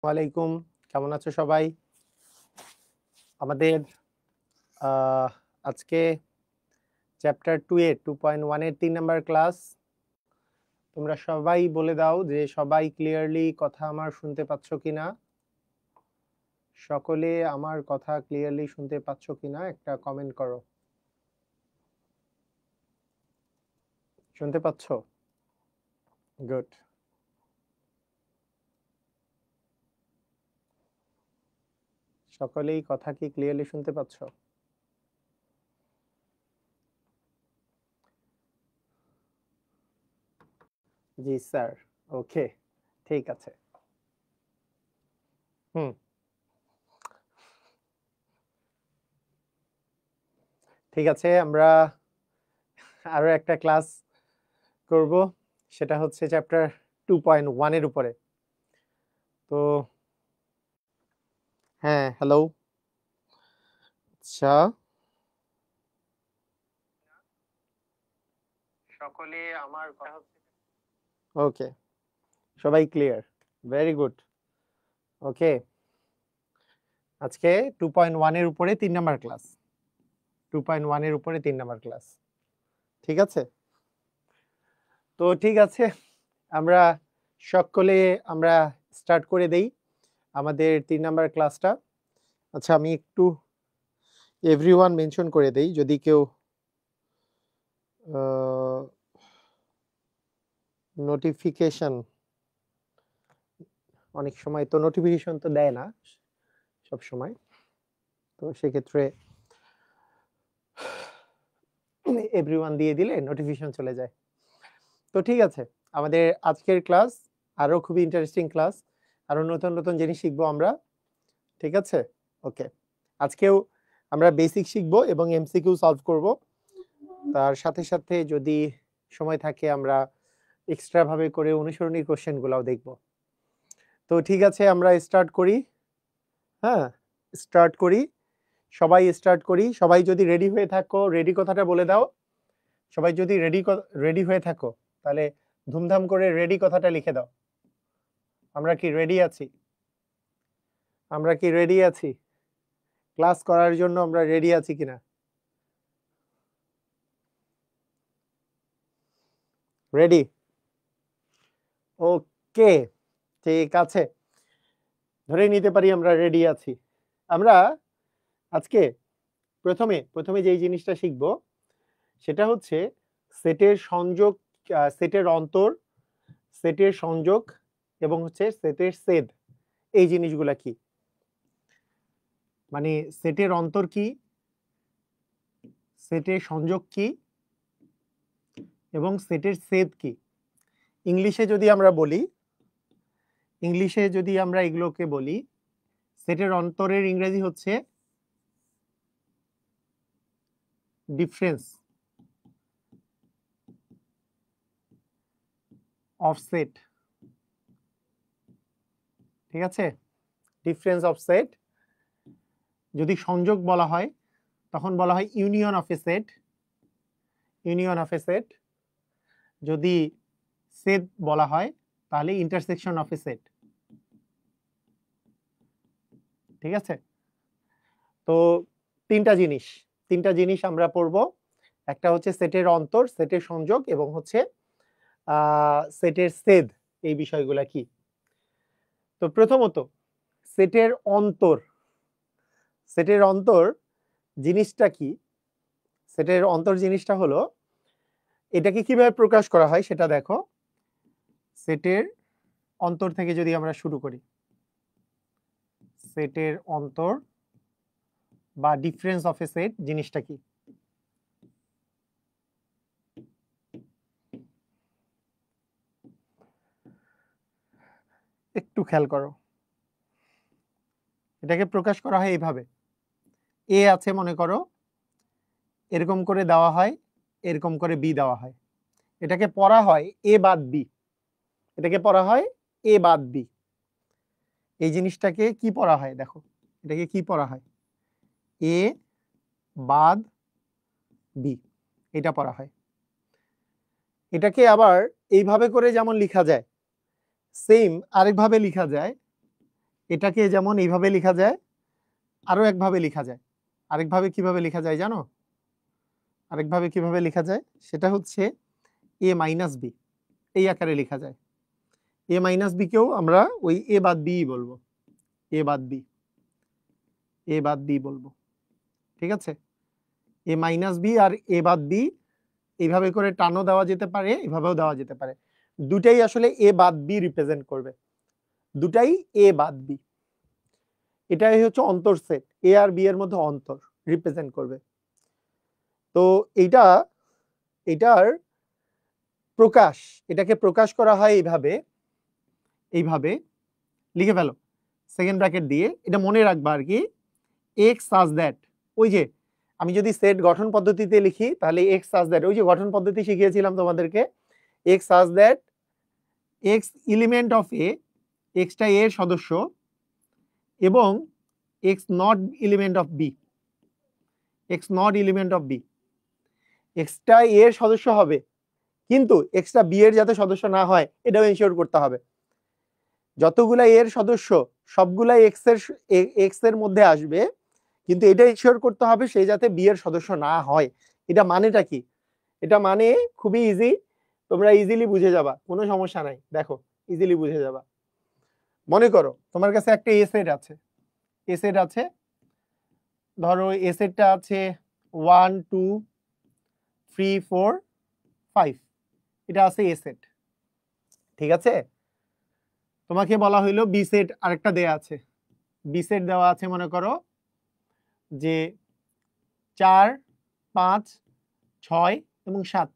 ওয়ালাইকুম, কেমন আছো সবাই? আমাদের আজকে চ্যাপ্টার 2 এর 2.1 এর 3 নাম্বার ক্লাস। তোমরা সবাই বলে দাও যে সবাই ক্লিয়ারলি কথা আমার শুনতে পাচ্ছ কিনা? সকলে আমার কথা ক্লিয়ারলি শুনতে পাচ্ছ কিনা একটা কমেন্ট করো। শুনতে পাচ্ছ? গুড। সকলেই কথা কি ক্লিয়ারলি শুনতে পাচ্ছ? জি স্যার, ওকে, ঠিক আছে। ঠিক আছে, আমরা আরো একটা ক্লাস করব, সেটা হচ্ছে চ্যাপ্টার 2.1 এর উপরে। তো হ্যাঁ, হ্যালো। আচ্ছা, সকলে আমার কথা ওকে, সবাই ক্লিয়ার, ভেরি গুড। ওকে, আজকে 2.1 এর উপরে 3 নাম্বার ক্লাস। 2.1 এর উপরে 3 নাম্বার ক্লাস, ঠিক আছে? তো ঠিক আছে, আমরা সকলে আমরা স্টার্ট করে দেই আমাদের 3 নাম্বার ক্লাসটা। আচ্ছা, আমি একটু এভরিওয়ান মেনশন করে দেই, যদি কেউ নোটিফিকেশন, অনেক সময় তো নোটিফিকেশন তো দেয় না সব সময়, তো সেক্ষেত্রে এভরিওয়ান দিয়ে দিলে নোটিফিকেশন চলে যায়। তো ঠিক আছে, আমাদের আজকের ক্লাস আরো খুবই ইন্টারেস্টিং ক্লাস, আরো নতুন নতুন জিনিস শিখবো আমরা, ঠিক আছে? ওকে, আজকেও আমরা বেসিক শিখবো এবং এমসিকিউ সলভ করব। তার সাথে সাথে যদি সময় থাকে আমরা এক্সট্রা ভাবে করে অনুসরণী কোশ্চেনগুলোও দেখব। তো ঠিক আছে, আমরা স্টার্ট করি। হ্যাঁ, স্টার্ট করি, সবাই স্টার্ট করি। সবাই যদি রেডি হয়ে থাকো, রেডি কথাটা বলে দাও। সবাই যদি রেডি হয়ে থাকো তাহলে ধুমধাম করে রেডি কথাটা লিখে দাও। আমরা কি রেডি আছি? আমরা কি রেডি আছি ক্লাস করার জন্য? আমরা রেডি আছি কিনা? রেডি? ওকে, ঠিক আছে, ধরে নিতে পারি আমরা রেডি আছি। আমরা আজকে প্রথমে যেই জিনিসটা শিখব সেটা হচ্ছে সেটের সংযোগ, সেটের অন্তর, সেটের সংযোগ এবং হচ্ছে সেটের ছেদ। এই জিনিসগুলা কি, মানে সেটের অন্তর কি, সেটের সংযোগ কি এবং সেটের ছেদ কি। ইংলিশে যদি আমরা এগুলোকে বলি, সেটের অন্তরের ইংরেজি হচ্ছে ডিফারেন্স অফ সেট, ঠিক আছে? Difference of set. যদি সংযোগ বলা হয় তখন বলা হয় union of A set, union of A set. যদি ছেদ বলা হয় তাহলে ইন্টারসেকশন অফ এ সেট, ঠিক আছে? তো তিনটা জিনিস আমরা পড়ব। একটা হচ্ছে সেটের অন্তর, সেটের সংযোগ এবং হচ্ছে সেটের ছেদ, এই বিষয়গুলা কি। তো প্রথমত সেটের অন্তর, সেটের অন্তর জিনিসটা কি? সেটের অন্তর জিনিসটা হলো, এটাকে কিভাবে প্রকাশ করা হয় সেটা দেখো। সেটের অন্তর থেকে যদি আমরা শুরু করি, সেটের অন্তর বা ডিফারেন্স অফ এ সেট জিনিসটা কি? একটু খেয়াল করো, এটাকে প্রকাশ করা হয় এইভাবে। এ আছে মনে করো, এরকম করে দেওয়া হয়, এরকম করে বি দেওয়া হয়। এটাকে পড়া হয় এ বাদ বি, এটাকে পড়া হয় এ বাদ বি। এই জিনিসটাকে কি পড়া হয় দেখো, এটাকে কি পড়া হয়? এ বাদ বি, এটা পড়া হয়। এটাকে আবার এইভাবে করে যেমন লেখা যায়, সেম আরেকভাবে লেখা যায়, এটাকে যেমন এইভাবে লেখা যায়, আরো একভাবে লেখা যায়। আরেকভাবে কিভাবে লেখা যায় জানো? আরেকভাবে কিভাবে লেখা যায় সেটা হচ্ছে a মাইনাস বি, এই আকারে লেখা যায়। a মাইনাস বি কেও আমরা ওই a বাদ বি বলবো, a বাদ বি, a বাদ বি বলবো। ঠিক আছে, a মাইনাস বি আর a বাদ বি এইভাবে করে টানও দেওয়া যেতে পারে, এভাবেও দেওয়া যেতে পারে। দুটাই আসলে a বাদ বি রিপ্রেজেন্ট করবে, দুটাই a বাদ বি। এটাই হচ্ছে অন্তর সেট, a আর b এর মধ্যে অন্তর রিপ্রেজেন্ট করবে। তো এটার প্রকাশ, এটাকে প্রকাশ করা হয় এইভাবে, এইভাবে লিখে ফেলো সেকেন্ড ব্র্যাকেট দিয়ে। এটা মনে রাখবা আর কি, x such that, ওই যে আমি যদি সেট গঠন পদ্ধতিতে লিখি তাহলে x such that, ওই যে গঠন পদ্ধতি শিখিয়েছিলাম তোমাদেরকে, x such that x element of a, x টা a এর সদস্য, এবং x not element of b, x not element of b, x টা a এর সদস্য হবে কিন্তু x টা b এর যাতে সদস্য না হয় এটাও এনশিওর করতে হবে। যতগুলা a এর সদস্য সবগুলাই x এর মধ্যে আসবে, কিন্তু এটা এনশিওর করতে হবে সে যাতে b এর সদস্য না হয়। এটা মানেটা কি? এটা মানে খুবই ইজি, তোমরা ইজিলি বুঝে যাবা, কোনো সমস্যা নাই। দেখো ইজিলি বুঝে যাবা। মনে করো তোমার কাছে একটা এ সেট আছে, এ সেট আছে, ধরো এ সেটটা আছে 1 2 3 4 5, এটা আছে এ সেট। ঠিক আছে, তোমাকে বলা হইলো বি সেট আরেকটা দেয়া আছে, বি সেট দেওয়া আছে মনে করো যে 4 5 6 এবং 7।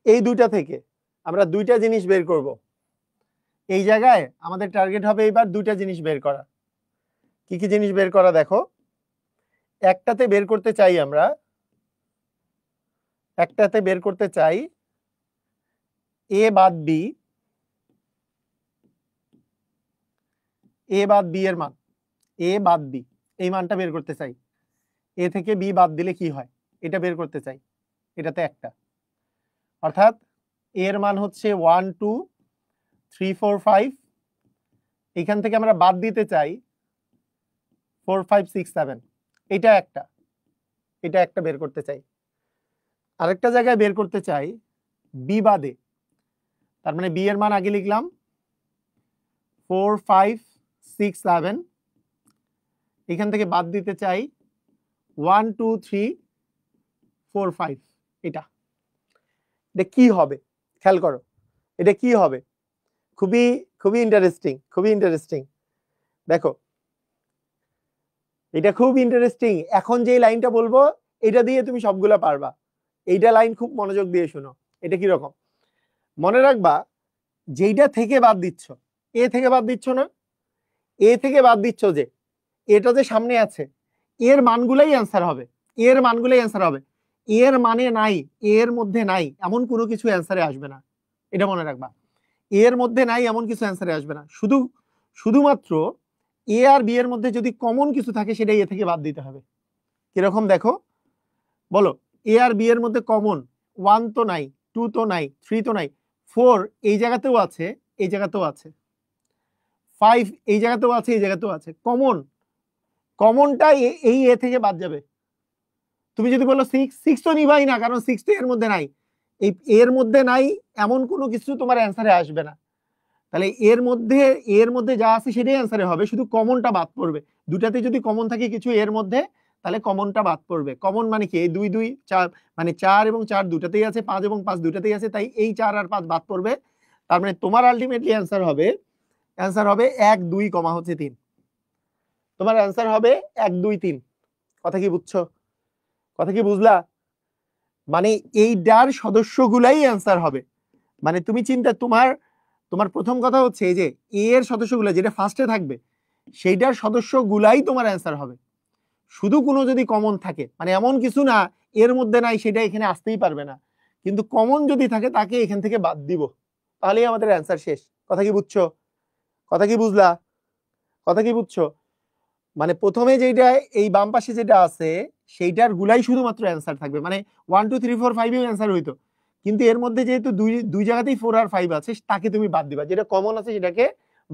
এই দুইটা থেকে আমরা দুইটা জিনিস বের করব। এই জায়গায় আমাদের টার্গেট হবে এবার দুইটা জিনিস বের করা। কি কি জিনিস বের করা? দেখো, একটাতে বের করতে চাই আমরা, একটাতে বের করতে চাই এ বাদ বি, এ বাদ বি এর মান, এ বাদ বি এই মানটা বের করতে চাই। এ থেকে বি বাদ দিলে কি হয় এটা বের করতে চাই। এটাতে একটা, অর্থাৎ এর মান হচ্ছে 1 2 3 4 5, এখান থেকে আমরা বাদ দিতে চাই 4 5 6 7, এটা একটা, এটা একটা বের করতে চাই। আরেকটা জায়গায় বের করতে চাই বি বাদে, তার মানে বি এর মান আগে লিখলাম 4 5 6 7, এখান থেকে বাদ দিতে চাই 1 2 3 4 5। এটা কি হবে খেয়াল করো, এটা কি হবে? খুবই খুবই ইন্টারেস্টিং, খুবই ইন্টারেস্টিং। দেখো এটা খুব ইন্টারেস্টিং। এখন যে লাইনটা বলবো এটা দিয়ে তুমি সবগুলা পারবা। এইটা লাইন খুব মনোযোগ দিয়ে শোনো। এটা কি রকম? মনে রাখবা যেইটা থেকে বাদ দিচ্ছ, এ থেকে বাদ দিচ্ছ না, এ থেকে বাদ দিচ্ছ যে এটা যে সামনে আছে এর মানগুলাই অ্যান্সার হবে, এর মানগুলাই অ্যান্সার হবে। এর মানে নাই, এর মধ্যে নাই এমন কোনো কিছু অ্যান্সারে আসবে না, এটা মনে রাখবা। এর মধ্যে নাই এমন কিছু অ্যান্সারে আসবে না, শুধুমাত্র এ আর বি এর মধ্যে যদি কমন কিছু থাকে সেটা এ থেকে বাদ দিতে হবে। কিরকম দেখো, বলো এ আর বি এর মধ্যে কমন 1 তো নাই, 2 তো নাই, 3 তো নাই, 4 এই জায়গাতেও আছে, এই জায়গাতেও আছে, 5 এই জায়গাতেও আছে, এই জায়গাতেও আছে। কমনটা এই এ থেকে বাদ যাবে। তুমি যদি বলো 6 তো নিবাই না, কারণ 6 তো এর মধ্যে নাই। এই এর মধ্যে নাই এমন কোনো কিছু তোমার অ্যান্সারে আসবে না। তাহলে এর মধ্যে যা আছে সেটাই অ্যান্সারে হবে, শুধু কমনটা বাদ পড়বে। দুটাতে যদি কমন থাকে কিছু এর মধ্যে তাহলে কমনটা বাদ পড়বে। কমন মানে কি? এই 2 2 4, মানে 4 এবং 4 দুটাতেই আছে, 5 এবং 5 দুটাতেই আছে, তাই এই 4 আর 5 বাদ পড়বে। তার মানে তোমার আলটিমেটলি অ্যান্সার হবে 1 2 কমা হচ্ছে 3। তোমার অ্যান্সার হবে 1 2 3। কথা কি বুঝছো? কথা কি বুঝলা? মানে এইটার সদস্যগুলাই অ্যান্সার হবে। মানে তুমি চিন্তা, তোমার প্রথম কথা হচ্ছে এই যে এ এর সদস্যগুলো যেটা ফার্স্টে থাকবে সেইটার সদস্যগুলাই তোমার অ্যান্সার হবে। শুধু কোনো যদি কমন থাকে, মানে এমন কিছু না এর মধ্যে নাই সেটা এখানে আসতেই পারবে না, কিন্তু কমন যদি থাকে তাকে এখান থেকে বাদ দিব, তাহলেই আমাদের অ্যান্সার শেষ। কথা কি বুঝছো? কথা কি বুঝলা? কথা কি বুঝছো? মানে প্রথমে যেটা এই বাম পাশে যেটা আছে সেইটার গুলাই শুধুমাত্র অ্যান্সার থাকবে, মানে 1 2 3 4 5 এও অ্যান্সার হইতো, কিন্তু এর মধ্যে যেহেতু দুই জায়গাতেই 4 আর 5 আছে তাকে তুমি বাদ দিবা, যেটা কমন আছে সেটাকে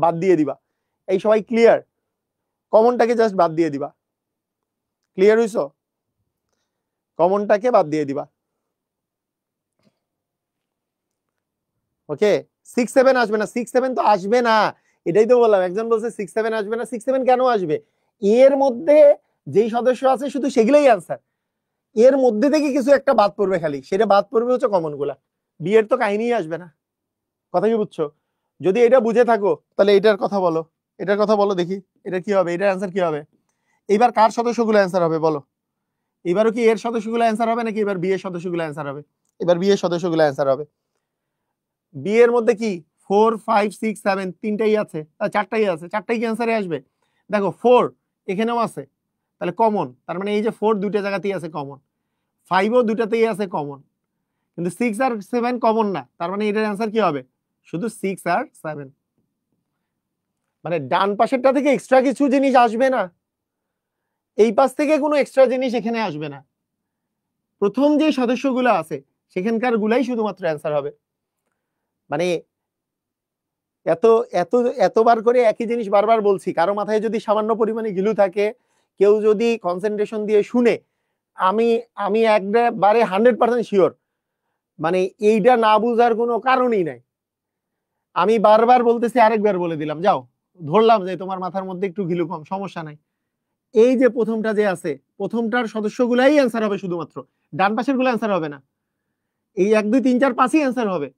বাদ দিয়ে দিবা। এই সবাই ক্লিয়ার? কমনটাকে জাস্ট বাদ দিয়ে দিবা। ক্লিয়ার হইছো? কমনটাকে বাদ দিয়ে দিবা। ওকে, 6 7 আসবে না, 6 7 তো আসবে না, এটাই তো বললাম। একজন বলছে 6 7 আসবে না, 6 7 কেন আসবে? এর মধ্যে যেই সদস্য আছে শুধু সেগুলোই অ্যান্সার, এর মধ্যে থেকে কিছু একটা বাদ পড়বে, খালি সেটা বাদ পড়বে হচ্ছে কমন গুলা। বি এর তো কাহিনী আসবে না। কথা কি বুঝছো? যদি এটা বুঝে থাকো তাহলে এটার কথা বলো, এটার কথা বলো দেখি, এটা কি হবে, এটার অ্যান্সার কি হবে? এইবার কার সদস্যগুলো অ্যান্সার হবে বলো? এবারও কি এর সদস্যগুলো অ্যান্সার হবে নাকি এবার বি এর সদস্যগুলো অ্যান্সার হবে? এবার বি এর সদস্যগুলো অ্যান্সার হবে। বি এর মধ্যে কি 4 5 6 7 তিনটাই আছে, চারটাই আছে, চারটাই কি অ্যান্সারে আসবে? দেখো 4 এখানেও আছে, তাহলে কমন, তার মানে এই যে 4 দুইটা জায়গাতেই আছে কমন, 5ও দুটাতেই আছে কমন, কিন্তু 6 আর 7 কমন না, তার মানে এটার অ্যান্সার কি হবে? শুধু 6 আর 7। মানে ডান পাশেরটা থেকে এক্সট্রা কিছু জিনিস আসবে না, এই পাশ থেকে কোনো এক্সট্রা জিনিস এখানে আসবে না, প্রথম যে সদস্যগুলো আছে সেখানকার গুলাই শুধুমাত্র অ্যান্সার হবে। মানে এত এত এতবার করে একই জিনিস বারবার বলছি, কারো মাথায় যদি সামান্য পরিমাণে গিলু থাকে, কেউ যদি কনসেন্ট্রেশন দিয়ে শুনে, আমি আমি একবারে 100% শিওর, মানে এইটা না বুঝার কোনো কারণই নাই। আমি বারবার বলতেছি, আরেকবার বলে দিলাম, যাও ধরলাম যে তোমার মাথার মধ্যে একটু গিলু কম, সমস্যা নাই। এই যে প্রথমটা যে আছে, প্রথমটার সদস্যগুলাই অ্যান্সার হবে শুধুমাত্র, ডান পাশের গুলো অ্যান্সার হবে না। এই 1 2 3 4 5ই অ্যান্সার হবে,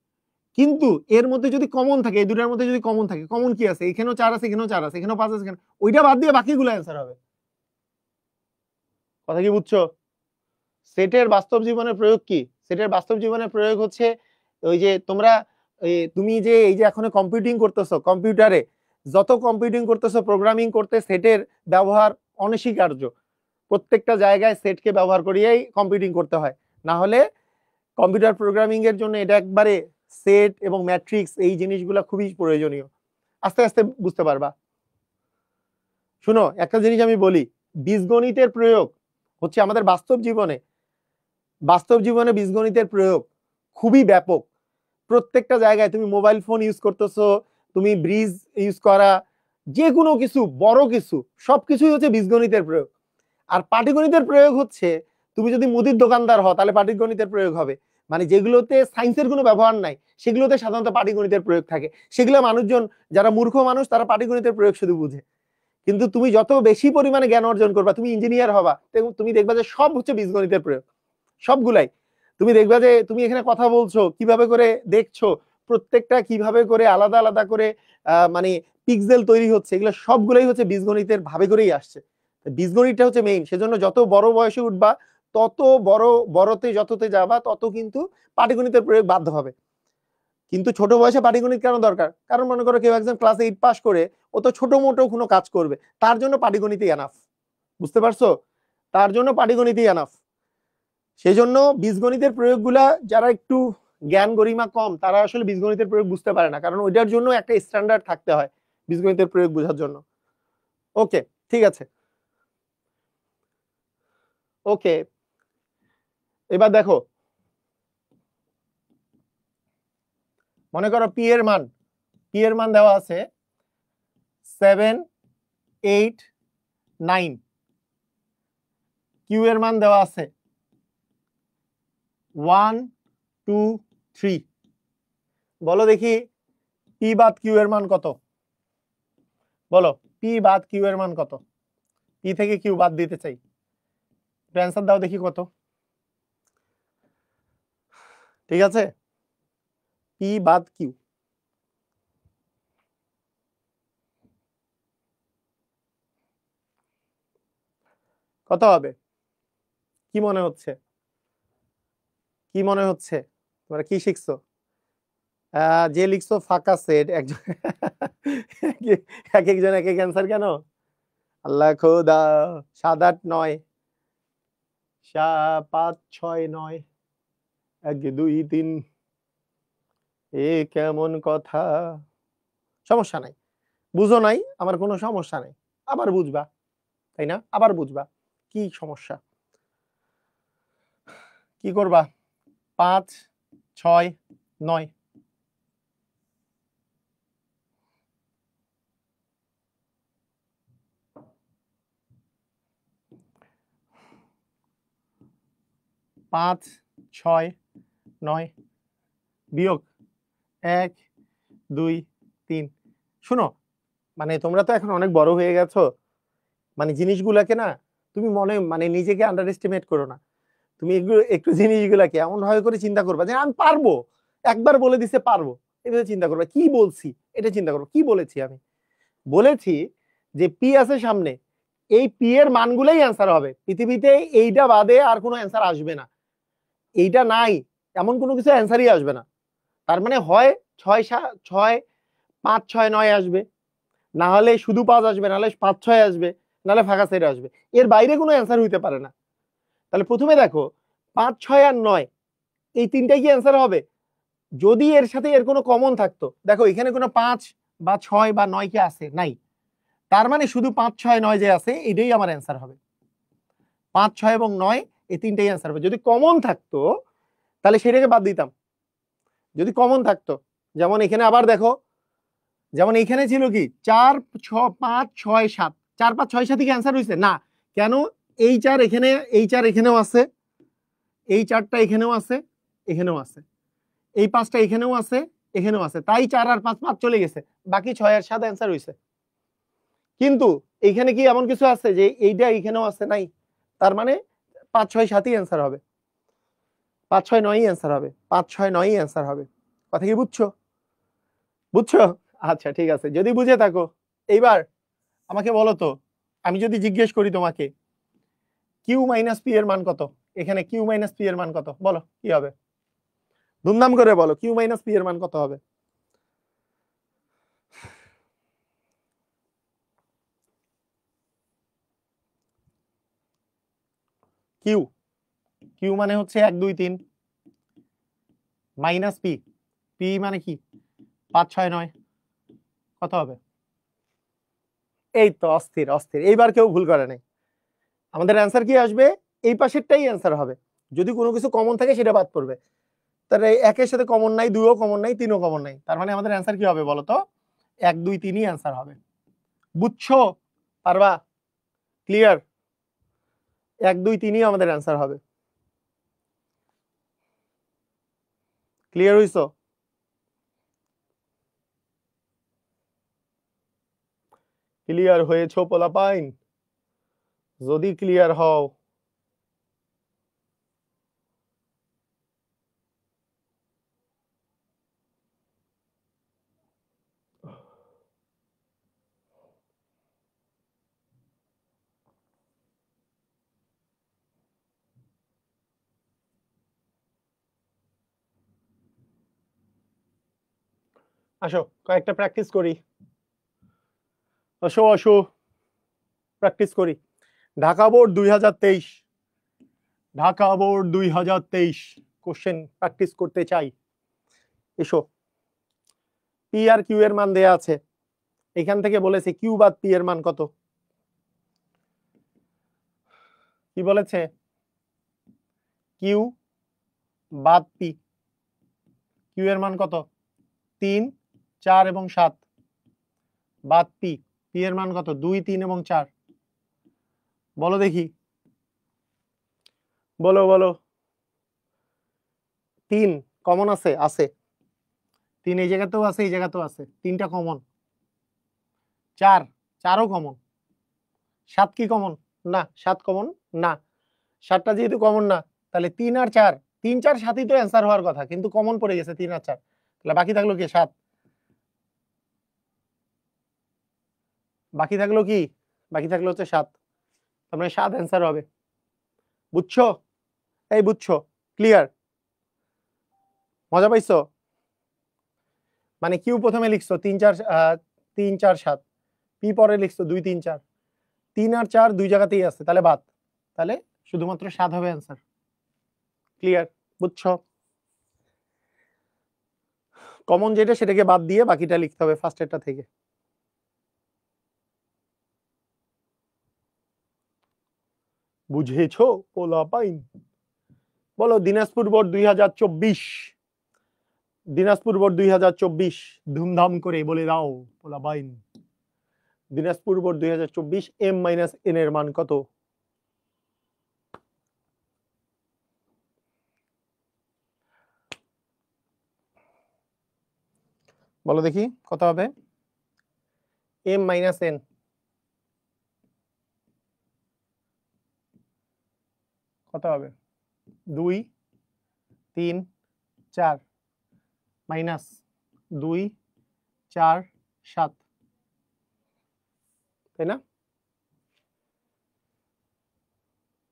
কিন্তু এর মধ্যে যদি কমন থাকে, এই দুটার মধ্যে যদি কমন থাকে, কমন কি আছে? এখানেও 4 আছে, এখানেও 4 আছে, এখানেও 5 আছে, এখানে, ওইটা বাদ দিয়ে বাকিগুলো অ্যান্সার হবে। কথা কি বুঝছো? সেটের বাস্তব জীবনের প্রয়োগ কি? সেটের বাস্তব জীবনের প্রয়োগ হচ্ছে ওই যে তোমরা তুমি যে এই যে এখন কম্পিউটিং করতেছো, কম্পিউটারে যত কম্পিউটিং করতেছো, প্রোগ্রামিং করতে সেটের ব্যবহার অনস্বীকার্য। প্রত্যেকটা জায়গায় সেটকে ব্যবহার করিয়েই কম্পিউটিং করতে হয়, না হলে কম্পিউটার প্রোগ্রামিং এর জন্য এটা একবারে সেট এবং ম্যাট্রিক্স এই জিনিসগুলো খুবই প্রয়োজনীয়। আস্তে আস্তে বুঝতে পারবা। শুনো, একটা জিনিস আমি বলি, বীজগণিতের প্রয়োগ হচ্ছে আমাদের বাস্তব জীবনে, বাস্তব জীবনে বীজগণিতের প্রয়োগ খুবই ব্যাপক। প্রত্যেকটা জায়গায় তুমি মোবাইল ফোন ইউজ করতেছো, তুমি ব্রিজ ইউজ করা, যে কোনো কিছু, বড় কিছু, সবকিছুই হচ্ছে বীজগণিতের প্রয়োগ। আর পাটিগণিতের প্রয়োগ হচ্ছে, তুমি যদি মুদির দোকানদার হও তাহলে পাটিগণিতের প্রয়োগ হবে। মানে যেগুলোতে সায়েন্সের কোনো ব্যবহার নাই সেগুলোতে সাধারণত পাটিগণিতের প্রয়োগ থাকে। সেগুলো মানুষজন, যারা মূর্খ মানুষ, তারা পাটিগণিতের প্রয়োগ শুধু বুঝে। কিন্তু তুমি যত বেশি পরিমাণে জ্ঞান অর্জন করবা, তুমি ইঞ্জিনিয়ার হবা, তুমি দেখবা যে সব হচ্ছে বীজগণিতের প্রয়োগ, সবগুলাই। তুমি দেখবা যে তুমি এখানে কথা বলছো, কিভাবে করে দেখছো, প্রত্যেকটা কিভাবে করে আলাদা আলাদা করে মানে পিক্সেল তৈরি হচ্ছে, এগুলো সবগুলাই হচ্ছে বীজগণিতের ভাবে করেই আসছে। বীজগণিতটা হচ্ছে মেইন। সেজন্য যত বড় বয়সে উঠবা, তত বড়তে যততে যাবা, তত কিন্তু পাটিগণিতের প্রয়োগ বাধ্য হবে। কিন্তু ছোট বয়সে পাটিগণিত কেন দরকার? কারণ মনে করো কেউ একজন ক্লাস 8 পাস করে, ও তো ছোট মোটো কোনো কাজ করবে, তার জন্য পাটিগণিতই এনাফ। বুঝতে পারছো? তার জন্য পাটিগণিতই এনাফ। সেই জন্য বীজগণিতের প্রয়োগগুলা যারা একটু জ্ঞান গরিমা কম, তারা আসলে বীজগণিতের প্রয়োগ বুঝতে পারে না, কারণ ওইটার জন্য একটা স্ট্যান্ডার্ড থাকতে হয় বীজগণিতের প্রয়োগ বোঝার জন্য। ওকে, ঠিক আছে। ওকে, এবার দেখো, মনে করো পি এর মান দেওয়া আছে 7 8 9, কিউ এর মান দেওয়া আছে 1 2 3। বলো দেখি পি বাদ কিউ এর মান কত? বলো পি বাদ কিউ এর মান কত? পি থেকে কিউ বাদ দিতে চাই, অ্যান্সার দাও দেখি কত। ঠিক আছে, পি বাদ কিউ কত হবে? কি মনে হচ্ছে? কি মনে হচ্ছে? তোমরা কি শিখছো? যে লিখছো ফাঁকা সেট, একজন এক একজন এক এক অ্যান্সার কেন? আল্লাহ খোদা, 7 8 9, 5 6 9, 1 2 3, এ কেমন কথা? সমস্যা নাই, বুঝো নাই, আমার কোনো সমস্যা নাই, আবার বুঝবা, তাই না? আবার বুঝবা, কি সমস্যা? কি করবা? 5 6 9, 5 6 9 বিয়োগ 1 2 3। শুনো, মানে তোমরা তো এখন অনেক বড় হয়ে গেছো, মানে জিনিসগুলাকে না তুমি মানে নিজেকে আন্ডার এস্টিমেট করো না। তুমি একটু জিনিসগুলাকে এমন ভাবে করে চিন্তা করবা যে আমি পারবো, একবার বলে দিছে পারবো, এভাবে চিন্তা করবা। কি বলছি এটা চিন্তা করবো, কি বলেছি আমি বলেছি যে পি আছে সামনে, এই পি এর মানগুলোই অ্যান্সার হবে। পৃথিবীতে এইটা বাদে আর কোনো অ্যান্সার আসবে না, এইটা নাই এমন কোনো কিছু অ্যান্সারই আসবে না। তার মানে হয় 6 6 5 6 9 আসবে, না হলে শুধু 5 আসবে, না হলে 5 6 আসবে, না হলে ফাঁকা সাইড আসবে। এর বাইরে কোনো অ্যান্সার হইতে পারে না। তাহলে প্রথমে দেখো 5 6 আর 9 এই তিনটাই কি অ্যান্সার হবে? যদি এর সাথে এর কোনো কমন থাকতো, দেখো এখানে কোনো 5 বা 6 বা 9 কি আছে? নাই। তার মানে শুধু 5 6 9 যে আছে এটাই আমার অ্যান্সার হবে। 5 6 এবং 9 এই তিনটাই অ্যান্সার হবে। যদি কমন থাকতো তাহলে সেটাকে বাদ দিতাম, যদি কমন থাকতো। যেমন এখানে আবার দেখো, যেমন এখানে ছিল কি 4 5 6 7, 4 5 6 7 কি অ্যান্সার হইছে না? কেন? এই 4 এখানে, এই 4 এখানেও আছে, এই 4টা এখানেও আছে, এখানেও আছে, এই 5টা এখানেও আছে, এখানেও আছে, তাই 4 আর 5 5 চলে গেছে, বাকি 6 আর 7 অ্যান্সার হইছে। কিন্তু এখানে কি এমন কিছু আছে যে এইটা এখানেও আছে? নাই। তার মানে 5 6 7ই অ্যান্সার হবে, 5 6 9ই অ্যান্সার হবে, 5 6 9ই অ্যান্সার হবে। কথা কি বুঝছো? বুঝছো? আচ্ছা ঠিক আছে, যদি বুঝে থাকো এইবার আমাকে বলো তো, আমি যদি জিজ্ঞেস করি তোমাকে কিউ মাইনাস পি এর মান কত, এখানে কিউ মাইনাস পি এর মান কত, বলো কি হবে? ধুমধাম করে বলো, কিউ মাইনাস পি এর মান কত হবে? কিউ, কিউ মানে হচ্ছে 1 2 3 মাইনাস পি, পি মানে কি 5 6 9, কত হবে? এই তো অস্থির অস্থির, এইবার কেউ ভুল করে নাই। আমাদের অ্যান্সার কি আসবে? এই পাশেরটাই অ্যান্সার হবে। যদি কোনো কিছু কমন থাকে সেটা বাদ পড়বে। তাহলে একের সাথে কমন নাই, 2ও কমন নাই, 3ও কমন নাই, তার মানে আমাদের অ্যান্সার কি হবে বলো তো? 1 2 3ই অ্যান্সার হবে। বুঝছো? পারবা? ক্লিয়ার? 1 2 3ই আমাদের অ্যান্সার হবে। ক্লিয়ার হইছো? ক্লিয়ার হয়েছো পোলাপাইন? যদি ক্লিয়ার হও আসো কয়েকটা প্র্যাকটিস করি, আসো আসো প্র্যাকটিস করি। Dhaka board 2023, Dhaka board 2023 question practice করতে চাই। এসো, পি আর কিউ এর মান দেয়া আছে, এখান থেকে বলেছে কিউ বাদ পি এর মান কত? কি বলেছে? কিউ বাদ পি, কিউ এর মান কত? 3 4 এবং 7 বাদ পি, পি এর মান কত? 2 3 এবং 4। বলো দেখি, বলো বলো। 3 কমন আছে? আছে। 3 এই জায়গাতেও আছে, এই জায়গাতেও আছে, 3টা কমন। 4 4ও কমন। 7 কি কমন? না। 7 কমন না। 7টা যেহেতু কমন না, তাহলে 3 আর 4, 3 4 7ই তো অ্যান্সার হওয়ার কথা, কিন্তু কমন পড়ে গেছে 3 আর 4, তাহলে বাকি থাকলো কি? 7। বাকি থাকলো কি? বাকি থাকলো হচ্ছে 7, তার মানে 7 অ্যান্সার হবে। বুঝছো? এই বুঝছো? ক্লিয়ার? মজা পাইছো? মানে কিউ প্রথমে লিখছো 3 4 3 4 7, পি পরে লিখছো 2 3 4, 3 আর 4 দুই জায়গাতেই আছে, তাহলে বাদ, তাহলে শুধুমাত্র 7 হবে অ্যান্সার। ক্লিয়ার? বুঝছো? কমন যেটা সেটাকে বাদ দিয়ে বাকিটা লিখতে হবে ফার্স্টেরটা থেকে। বুঝেছো পোলাপাইন? বলো দিনাজপুর বোর্ড 2024, দিনাজপুর বোর্ড 2024 ধুমধাম করে বলে দাও পোলাপাইন। Dinajpur board 2024 M minus N এর মান কত? বলো দেখি কত হবে m মাইনাস n কত হবে 2 3 4 মাইনাস 2 4 7 তাই না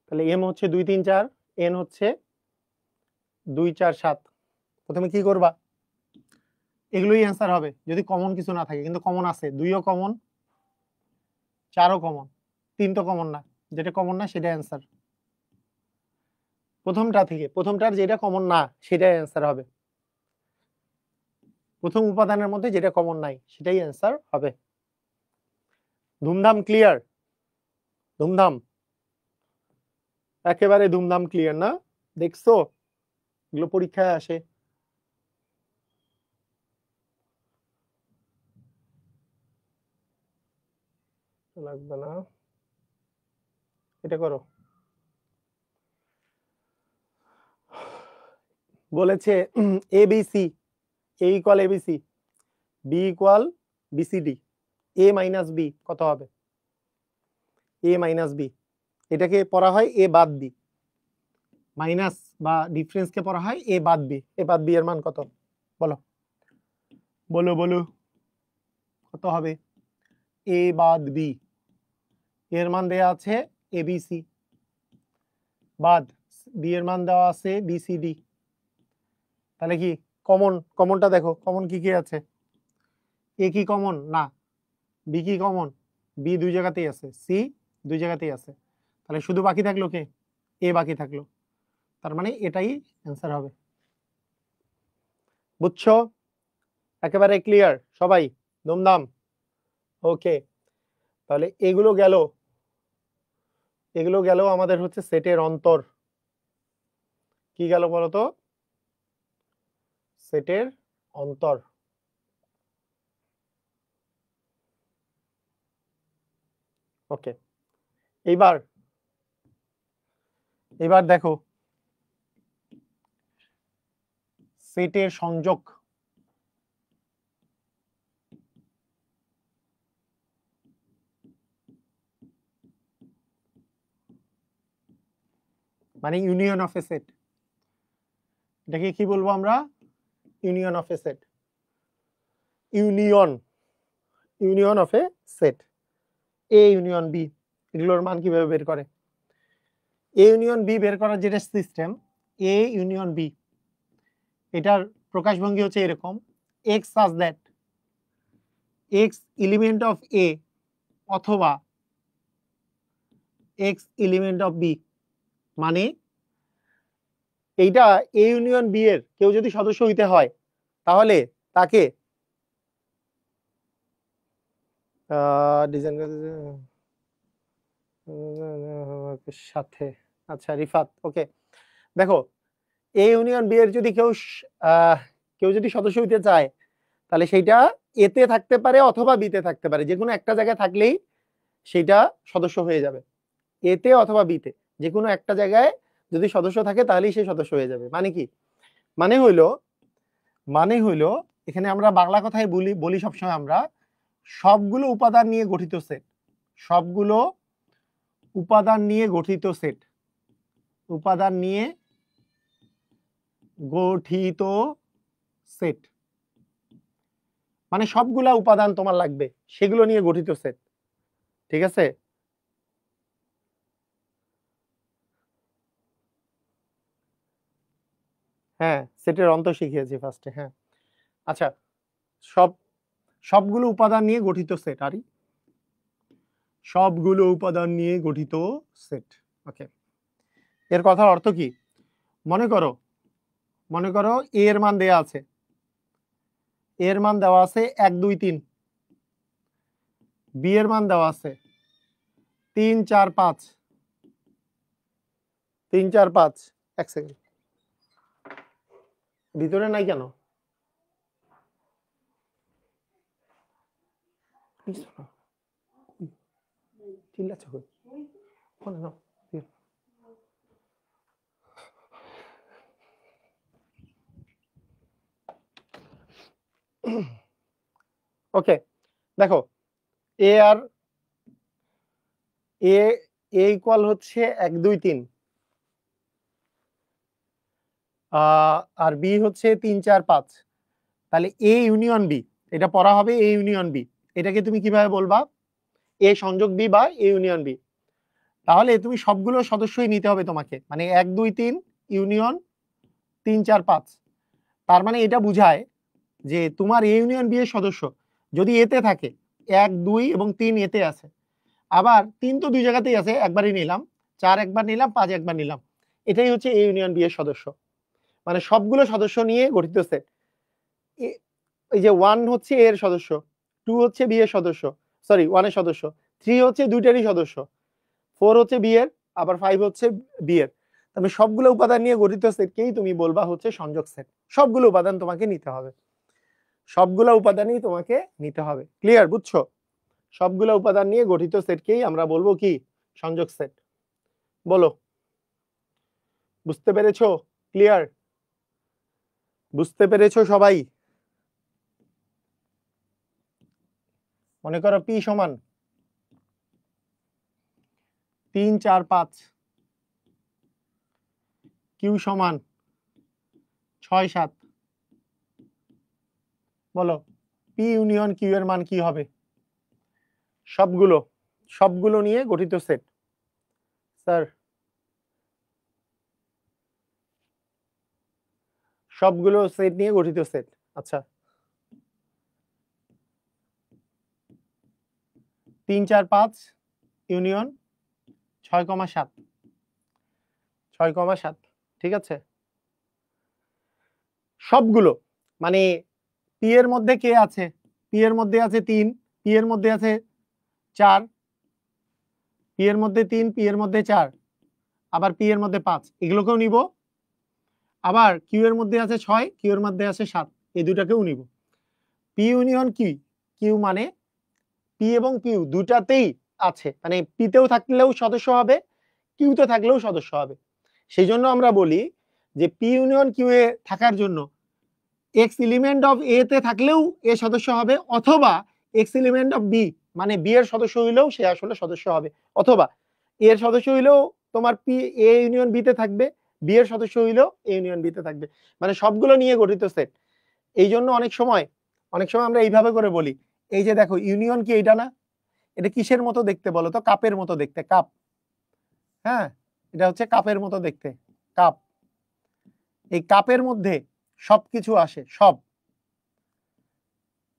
তাহলে m হচ্ছে 2 3 4 n হচ্ছে 2 4 7 প্রথমে কি করবা এগুলোই অ্যান্সার হবে যদি কমন কিছু না থাকে কিন্তু কমন আছে 2ও কমন 4ও কমন 3 তো কমন না যেটা কমন না সেটা অ্যান্সার প্রথমটা থেকে প্রথমটার যেটা কমন না সেটাই অ্যান্সার হবে প্রথম উপাদানের মধ্যে যেটা কমন নাই সেটাই অ্যান্সার হবে ধুমধাম ক্লিয়ার ধুমধাম একেবারে ধুমধাম ক্লিয়ার না দেখছো এগুলো পরীক্ষায় আসে লাগবে না এটা করো বলেছে ABC A equal ABC B equal BCD A minus B কত হবে এ মাইনাস বি এটাকে পড়া হয় এ বাদ বি মাইনাস বা ডিফারেন্সকে পড়া হয় এ বাদ বি এর মান কত বলো বলো বলো কত হবে এ বাদ বি এর মান দেয়া আছে এবিসি বাদ বি এর মান দেওয়া আছে বিসিডি তাহলে কি কমনটা দেখো কমন কি কি আছে এ কি কমন না বি কি কমন বি দুই জায়গাতেই আছে সি দুই জায়গাতেই আছে তাহলে শুধু বাকি থাকলো কে এ বাকি থাকলো তার মানে এটাই অ্যান্সার হবে বুঝছো একেবারে ক্লিয়ার সবাই ধুমধাম ওকে তাহলে এগুলো গেল আমাদের হচ্ছে সেটের অন্তর কি গেল বলতো সেটের অন্তর ওকে এবার দেখো সেটের সংযোগ মানে ইউনিয়ন অফ এ সেট এটাকে কি বলবো আমরা union of A set union of A set A union B এগুলোর মান কিভাবে বের করে এ ইউনিয়ন বি বের করার যেটা সিস্টেম এ ইউনিয়ন বি এটার প্রকাশভঙ্গি হচ্ছে এরকম x such that x element of A অথবা এক্স এলিমেন্ট অফ বি মানে এইটা এ ইউনিয়ন বি এর কেউ যদি সদস্য হইতে হয় তাহলে তাকে ডিজাইন সাথে আচ্ছা রিফাত ওকে দেখো এ ইউনিয়ন বি এর যদি কেউ যদি সদস্য হইতে চায় তাহলে সেইটা এতে থাকতে পারে অথবা বিতে থাকতে পারে যে কোনো একটা জায়গায় থাকলেই সেটা সদস্য হয়ে যাবে এতে অথবা বিতে যে কোনো একটা জায়গায় যদি সদস্য থাকে তাহলেই সে সদস্য হয়ে যাবে মানে কি মানে হইলো এখানে আমরা বাংলা কথায় বলি সবসময় আমরা সবগুলো উপাদান নিয়ে গঠিত সেট সবগুলো উপাদান নিয়ে গঠিত সেট উপাদান নিয়ে গঠিত সেট মানে সবগুলা উপাদান তোমার লাগবে সেগুলো নিয়ে গঠিত সেট ঠিক আছে হ্যাঁ সেটের অন্তর শিখিয়েছি ফার্স্টে হ্যাঁ আচ্ছা সবগুলো উপাদান নিয়ে গঠিত সেট আরই সবগুলো উপাদান নিয়ে গঠিত সেট ওকে এর কথার অর্থ কি মনে করো এ এর মান দেয়া আছে এর মান দেওয়া আছে 1 2 3 বি এর মান দেওয়া আছে 3 4 5 3 4 5 এক সেকেন্ড ভিতরে নাই কেন চিল্লাচ্ছ কই কোন না ওকে, দেখো এ আর এ ইকুয়াল হচ্ছে 1 2 3, আর বি হচ্ছে 3 4 5। তাহলে এ ইউনিয়ন বি, এটা পড়া হবে এ ইউনিয়ন বি। এটাকে তুমি কিভাবে বলবা? এ সংযোগ বি বা এ ইউনিয়ন বি। তাহলে তুমি সবগুলো সদস্যই নিতে হবে তোমাকে, মানে 1 2 3 ইউনিয়ন 3 4 5। তার মানে এটা বুঝায় যে তোমার এ ইউনিয়ন বি এর সদস্য যদি এতে থাকে, 1 2 এবং 3 এতে আছে, আবার 3 তো দুই জায়গাতেই আছে, একবারই নিলাম, 4 একবার নিলাম, 5 একবার নিলাম, এটাই হচ্ছে এ ইউনিয়ন বি এর সদস্য। মানে সবগুলো সদস্য নিয়ে গঠিত সেট। এই যে 1 হচ্ছে এ এর সদস্য, 2 হচ্ছে বি এর সদস্য, সরি 1 এর সদস্য, 3 হচ্ছে দুইটারই সদস্য, 4 হচ্ছে বি এর, আবার 5 হচ্ছে বি এর। তবে সবগুলো উপাদান নিয়ে গঠিত সেটকেই তুমি বলবা হচ্ছে সংযোগ সেট। সবগুলো উপাদান তোমাকে নিতে হবে, সবগুলো উপাদানই তোমাকে নিতে হবে। ক্লিয়ার? বুঝছো? সবগুলো উপাদান নিয়ে গঠিত সেটকেই আমরা বলবো কি? সংযোগ সেট। বলো, বুঝতে পেরেছো? ক্লিয়ার? বুঝতে পেরেছো সবাই? মনে করো পি সমান 3 4 5, কিউ সমান 6 7। বলো পি ইউনিয়ন কিউ এর মান কি হবে? সবগুলো, সবগুলো নিয়ে গঠিত সেট। স্যার সবগুলো সেট নিয়ে গঠিত সেট। আচ্ছা, 3 4 5 ইউনিয়ন 6,7, 6,7। ঠিক আছে, সবগুলো মানে পি এর মধ্যে কে আছে? পি এর মধ্যে আছে 3, পি এর মধ্যে আছে 4, পি এর মধ্যে 3, পি এর মধ্যে 4, আবার পি এর মধ্যে 5, এগুলোকেও নিব। আবার কিউ এর মধ্যে আছে 6, কিউ এর মধ্যে আছে 7, এই দুটাকেও নিব। পি ইউনিয়ন কি? কিউ মানে পি এবং কিউ দুটাতেই আছে, মানে পিতেও থাকলেও সদস্য হবে, কিউতে থাকলেও সদস্য হবে। সেই জন্য আমরা বলি যে পি ইউনিয়ন কিউ এ থাকার জন্য এক্স এলিমেন্ট অফ এ তে থাকলেও এ সদস্য হবে, অথবা এক্স এলিমেন্ট অফ বি মানে বি এর সদস্য হইলেও সে আসলে সদস্য হবে, অথবা এ এর সদস্য হইলেও তোমার পি এ ইউনিয়ন বি তে থাকবে, বি এর সদস্য হইলেও এ ইউনিয়ন বি তে থাকবে। মানে সবগুলো নিয়ে গঠিত সেট। এই জন্য অনেক সময় আমরা এইভাবে করে বলি, এই যে দেখো ইউনিয়ন কি এইটা না? এটা কিসের মতো দেখতে বলো তো? কাপের মতো দেখতে, কাপ। হ্যাঁ, এটা হচ্ছে কাপের মতো দেখতে, কাপ। এই কাপের মধ্যে সবকিছু আসে, সব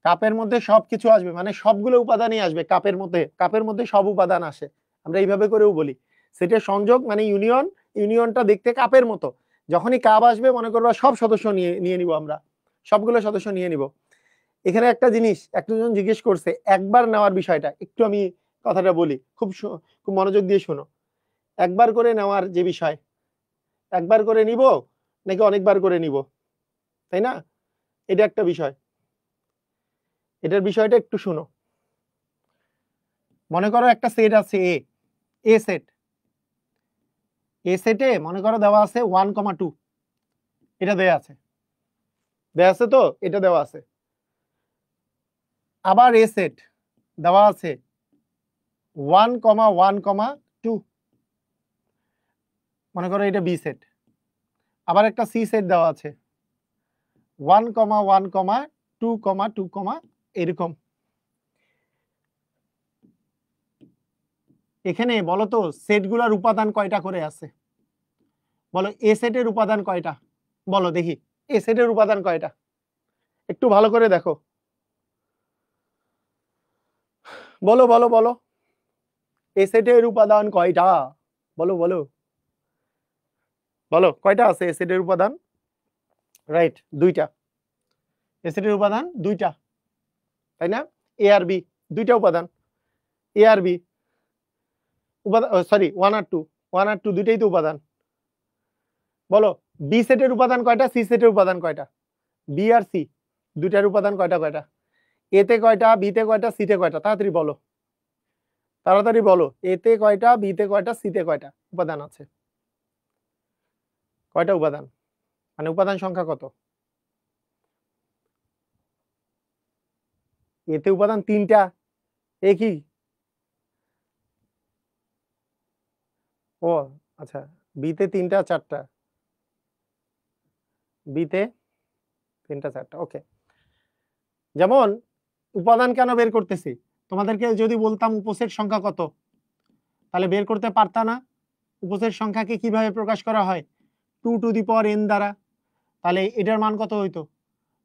কাপের মধ্যে সবকিছু আসবে, মানে সবগুলো উপাদানই আসবে কাপের মধ্যে, কাপের মধ্যে সব উপাদান আসে। আমরা এইভাবে করেও বলি সেটের সংযোগ মানে ইউনিয়ন, ইউনিয়নটা দেখতে কাপের মতো। যখনই কাপ আসবে মনে করবা সব সদস্য নিয়ে নিব, আমরা সবগুলো সদস্য নিয়ে নিব। এখানে একটা জিনিস একজন জিজ্ঞেস করছে একবার নেওয়ার বিষয়টা, একটু আমি কথাটা বলি, খুব মনোযোগ দিয়ে শোনো। একবার করে নেওয়ার যে বিষয়, একবার করে নিব নাকি অনেকবার করে নিব, তাই না? এটা একটা বিষয়, এটার বিষয়টা একটু শুনো। মনে করো একটা সেট আছে এ সেট, এ সেটে মনে করো দেওয়া আছে 1,2, এটা দেওয়া আছে, তো এটা দেওয়া আছে। আবার এ সেট দেওয়া আছে 1,1,2, মনে করো এটা বি সেট। আবার একটা সি সেট দেওয়া আছে 1,1,2,2, এরকম। এখানে বলো তো সেটগুলোর উপাদান কয়টা করে আছে? বলো এ সেটের উপাদান কয়টা? বলো দেখি, এ সেটের উপাদান কয়টা? একটু ভালো করে দেখো, বলো বলো বলো, এ সেটের উপাদান কয়টা? বলো বলো বলো, কয়টা আছে এ সেটের উপাদান? রাইট, দুইটা। এ সেটের উপাদান দুইটা, তাই না? এ আর বি, দুইটা উপাদান, এ আর বি উপাদান, সরি 1 আর 2, 1 আর 2 দুইটাই তো উপাদান। বলো বি সেটের উপাদান কয়টা, সি সেটের উপাদান কয়টা? বি আর সি দুইটার উপাদান কয়টা কয়টা? এ তে কয়টা, বি তে কয়টা, সি তে কয়টা? তাড়াতাড়ি বলো, তাড়াতাড়ি বলো, এ তে কয়টা, বি তে কয়টা, সি তে কয়টা উপাদান আছে? কয়টা উপাদান, মানে উপাদান সংখ্যা কত? এতে উপাদান 3টা, এ কি? ও আচ্ছা, বিতে 3টা 4টা, বিতে 3টা 4টা। ওকে, যেমন উপাদান কেন বের করতেছি, তোমাদেরকে যদি বলতাম উপসেট সংখ্যা কত, তাহলে বের করতে পারতা না? উপসেট সংখ্যাকে কিভাবে প্রকাশ করা হয়? 2 টু দি পাওয়ার n দ্বারা। তাহলে এটার মান কত হইতো?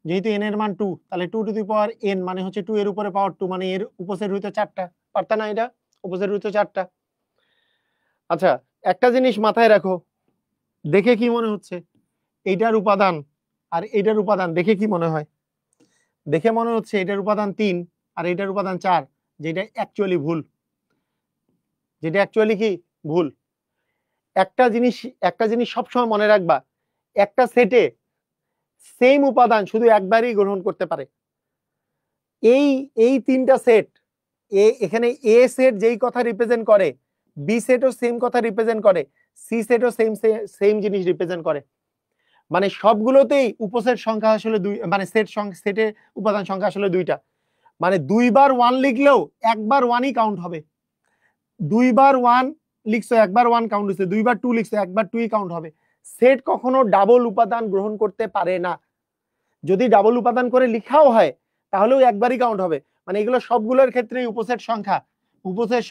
যেহেতু n এর মান 2, তাহলে 2 টু দি পাওয়ার n মানে হচ্ছে 2 এর উপরে পাওয়ার 2, মানে এর উপসেট হইতো 4টা। পারতা না? এটা উপসেট হইতো 4টা। আচ্ছা, একটা জিনিস মাথায় রাখো, দেখে কি মনে হচ্ছে এইটার উপাদান আর এইটার উপাদান দেখে কি মনে হয়? দেখে মনে হচ্ছে এটার উপাদান 3 আর এটার উপাদান 4, যেটা অ্যাকচুয়ালি ভুল। যেটা অ্যাকচুয়ালি কি ভুল। একটা জিনিস সবসময় মনে রাখবা, একটা সেটে সেম উপাদান শুধু একবারই গ্রহণ করতে পারে। এই 3টা সেট, এখানে এ সেট যেই কথা রিপ্রেজেন্ট করে, বি সেটও সেম কথা রিপ্রেজেন্ট করে, সি সেটও সেম জিনিস রিপ্রেজেন্ট করে। মানে সবগুলোতেই উপসেট সংখ্যা আসলে 2, মানে সেটের উপাদান সংখ্যা আসলে 2টা। মানে 2 বার 1 লিখলেও একবার 1ই কাউন্ট হবে। 2 বার 1 লিখছো, একবার 1 কাউন্ট হচ্ছে, 2 বার 2 লিখছো, একবার 2ই কাউন্ট হবে। সেট কখনো ডাবল উপাদান গ্রহণ করতে পারে না। যদি ডাবল উপাদান করে লিখাও হয় তাহলেও একবারই কাউন্ট হবে। মানে এগুলো সবগুলোর ক্ষেত্রেই উপসেট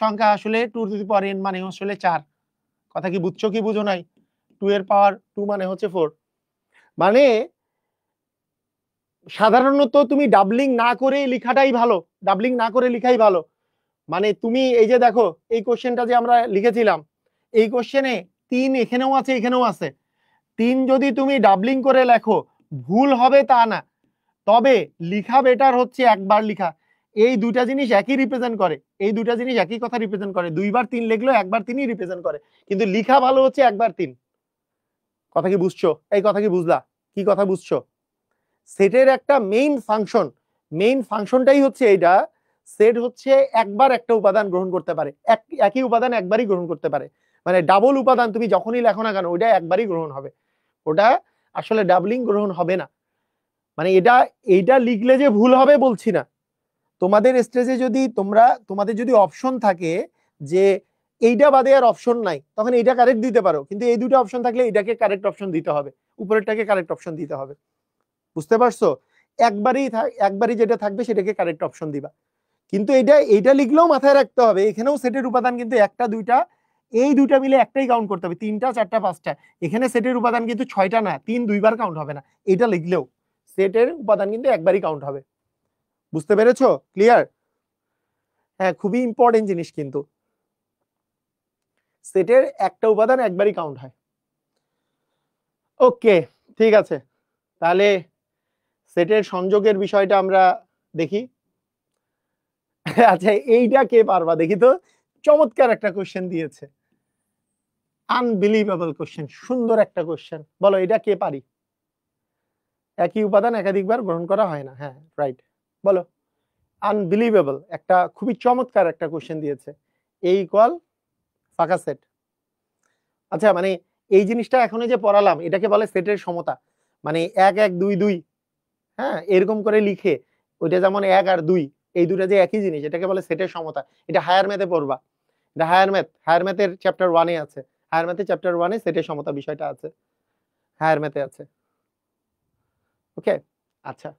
সংখ্যা আসলে 2 টু দি পাওয়ার n মানে আসলে 4। কথা কি বুঝছো কি বুঝো নাই? 2 এর পাওয়ার 2 মানে হচ্ছে 4। মানে সাধারণত তুমি ডাবলিং না করে লেখাটাই ভালো, ডাবলিং না করে লেখাই ভালো। মানে তুমি এই যে দেখো, এই কোশ্চেনটা যে আমরা লিখেছিলাম, এই কোশ্চেনে 3 এখানেও আছে, এখানেও আছে। 3 যদি তুমি ডাবলিং করে লেখো ভুল হবে তা না, তবে লিখা বেটার হচ্ছে একবার লিখা। এই দুইটা জিনিস একই রিপ্রেজেন্ট করে, এই দুইটা জিনিস একই কথা রিপ্রেজেন্ট করে। 2 বার 3 লিখলেও একবার 3ই রিপ্রেজেন্ট করে, কিন্তু লিখা ভালো হচ্ছে একবার 3। কথা কি বুঝছো? এই কথা কি বুঝলা? কি কথা বুঝছো? সেটের একটা মেইন ফাংশনটাই হচ্ছে এইটা, সেট হচ্ছে একবার একটা উপাদান গ্রহণ করতে পারে, একই উপাদান একবারই গ্রহণ করতে পারে। মানে ডাবল উপাদান তুমি যখনই লেখো না কেন ওইটা একবারই গ্রহণ হবে, ওটা আসলে ডাবলিং গ্রহণ হবে না। মানে এইটা লিখলে যে ভুল হবে বলছি না। তোমাদের স্টেজে যদি তোমাদের যদি অপশন থাকে যে এইটা বাদে আর অপশন নাই, তখন এইটা কারেক্ট দিতে পারো, কিন্তু এই দুটো অপশন থাকলে এটাকে কারেক্ট অপশন দিতে হবে, উপরেরটাকে কারেক্ট অপশন দিতে হবে। বুঝতে পারছো? একবারই যেটা থাকবে সেটাকে কারেক্ট অপশন দিবা। কিন্তু এইটা লিখলেও মাথায় রাখতে হবে এখানেও সেটের উপাদান কিন্তু 1টা 2টা, এই দুইটা মিলে একটাই কাউন্ট করতে হবে। 3টা 4টা 5টা, এখানে সেটের উপাদান কিন্তু 6টা না, 3 2 বার কাউন্ট হবে না। এটা লিখলেও সেটের উপাদান কিন্তু একবারই কাউন্ট হবে। বুঝতে পেরেছো? ক্লিয়ার? হ্যাঁ, খুবই ইম্পর্টেন্ট জিনিস, কিন্তু সেটের একটা উপাদান একবারই কাউন্ট হয়। ওকে, ঠিক আছে, তাহলে সেটের সংযোগের বিষয়টা আমরা দেখি। আচ্ছা, এইটা কে পারবা দেখি তো? চমৎকার একটা কোশ্চেন দিয়েছে, আনবিলিভেবল কোশ্চেন, সুন্দর একটা কোশ্চেন। বলো এটা কে পারি? একই উপাদান একাধিকবার গ্রহণ করা হয় না। হ্যাঁ, রাইট। বলো, আনবিলিভেবল একটা খুবই চমৎকার একটা কোশ্চেন দিয়েছে। এ ইকুয়াল ফাঁকা সেট। আচ্ছা, মানে এই জিনিসটা এখনই যে পড়ালাম এটাকে বলে সেটের সমতা। মানে 1 1 2 2, হ্যাঁ, এরকম করে লিখে ওইটা যেমন 1 আর 2, এই দুটো যে একই জিনিস, এটাকে বলে সেটের সমতা। এটা হায়ার ম্যাথে পড়বা, এটা হায়ার ম্যাথের চ্যাপ্টার 1-এ আছে। হায়ার ম্যাথের চ্যাপ্টার 1-এ সেটের সমতা বিষয়টা আছে, হায়ার ম্যাথে আছে। ওকে, আচ্ছা,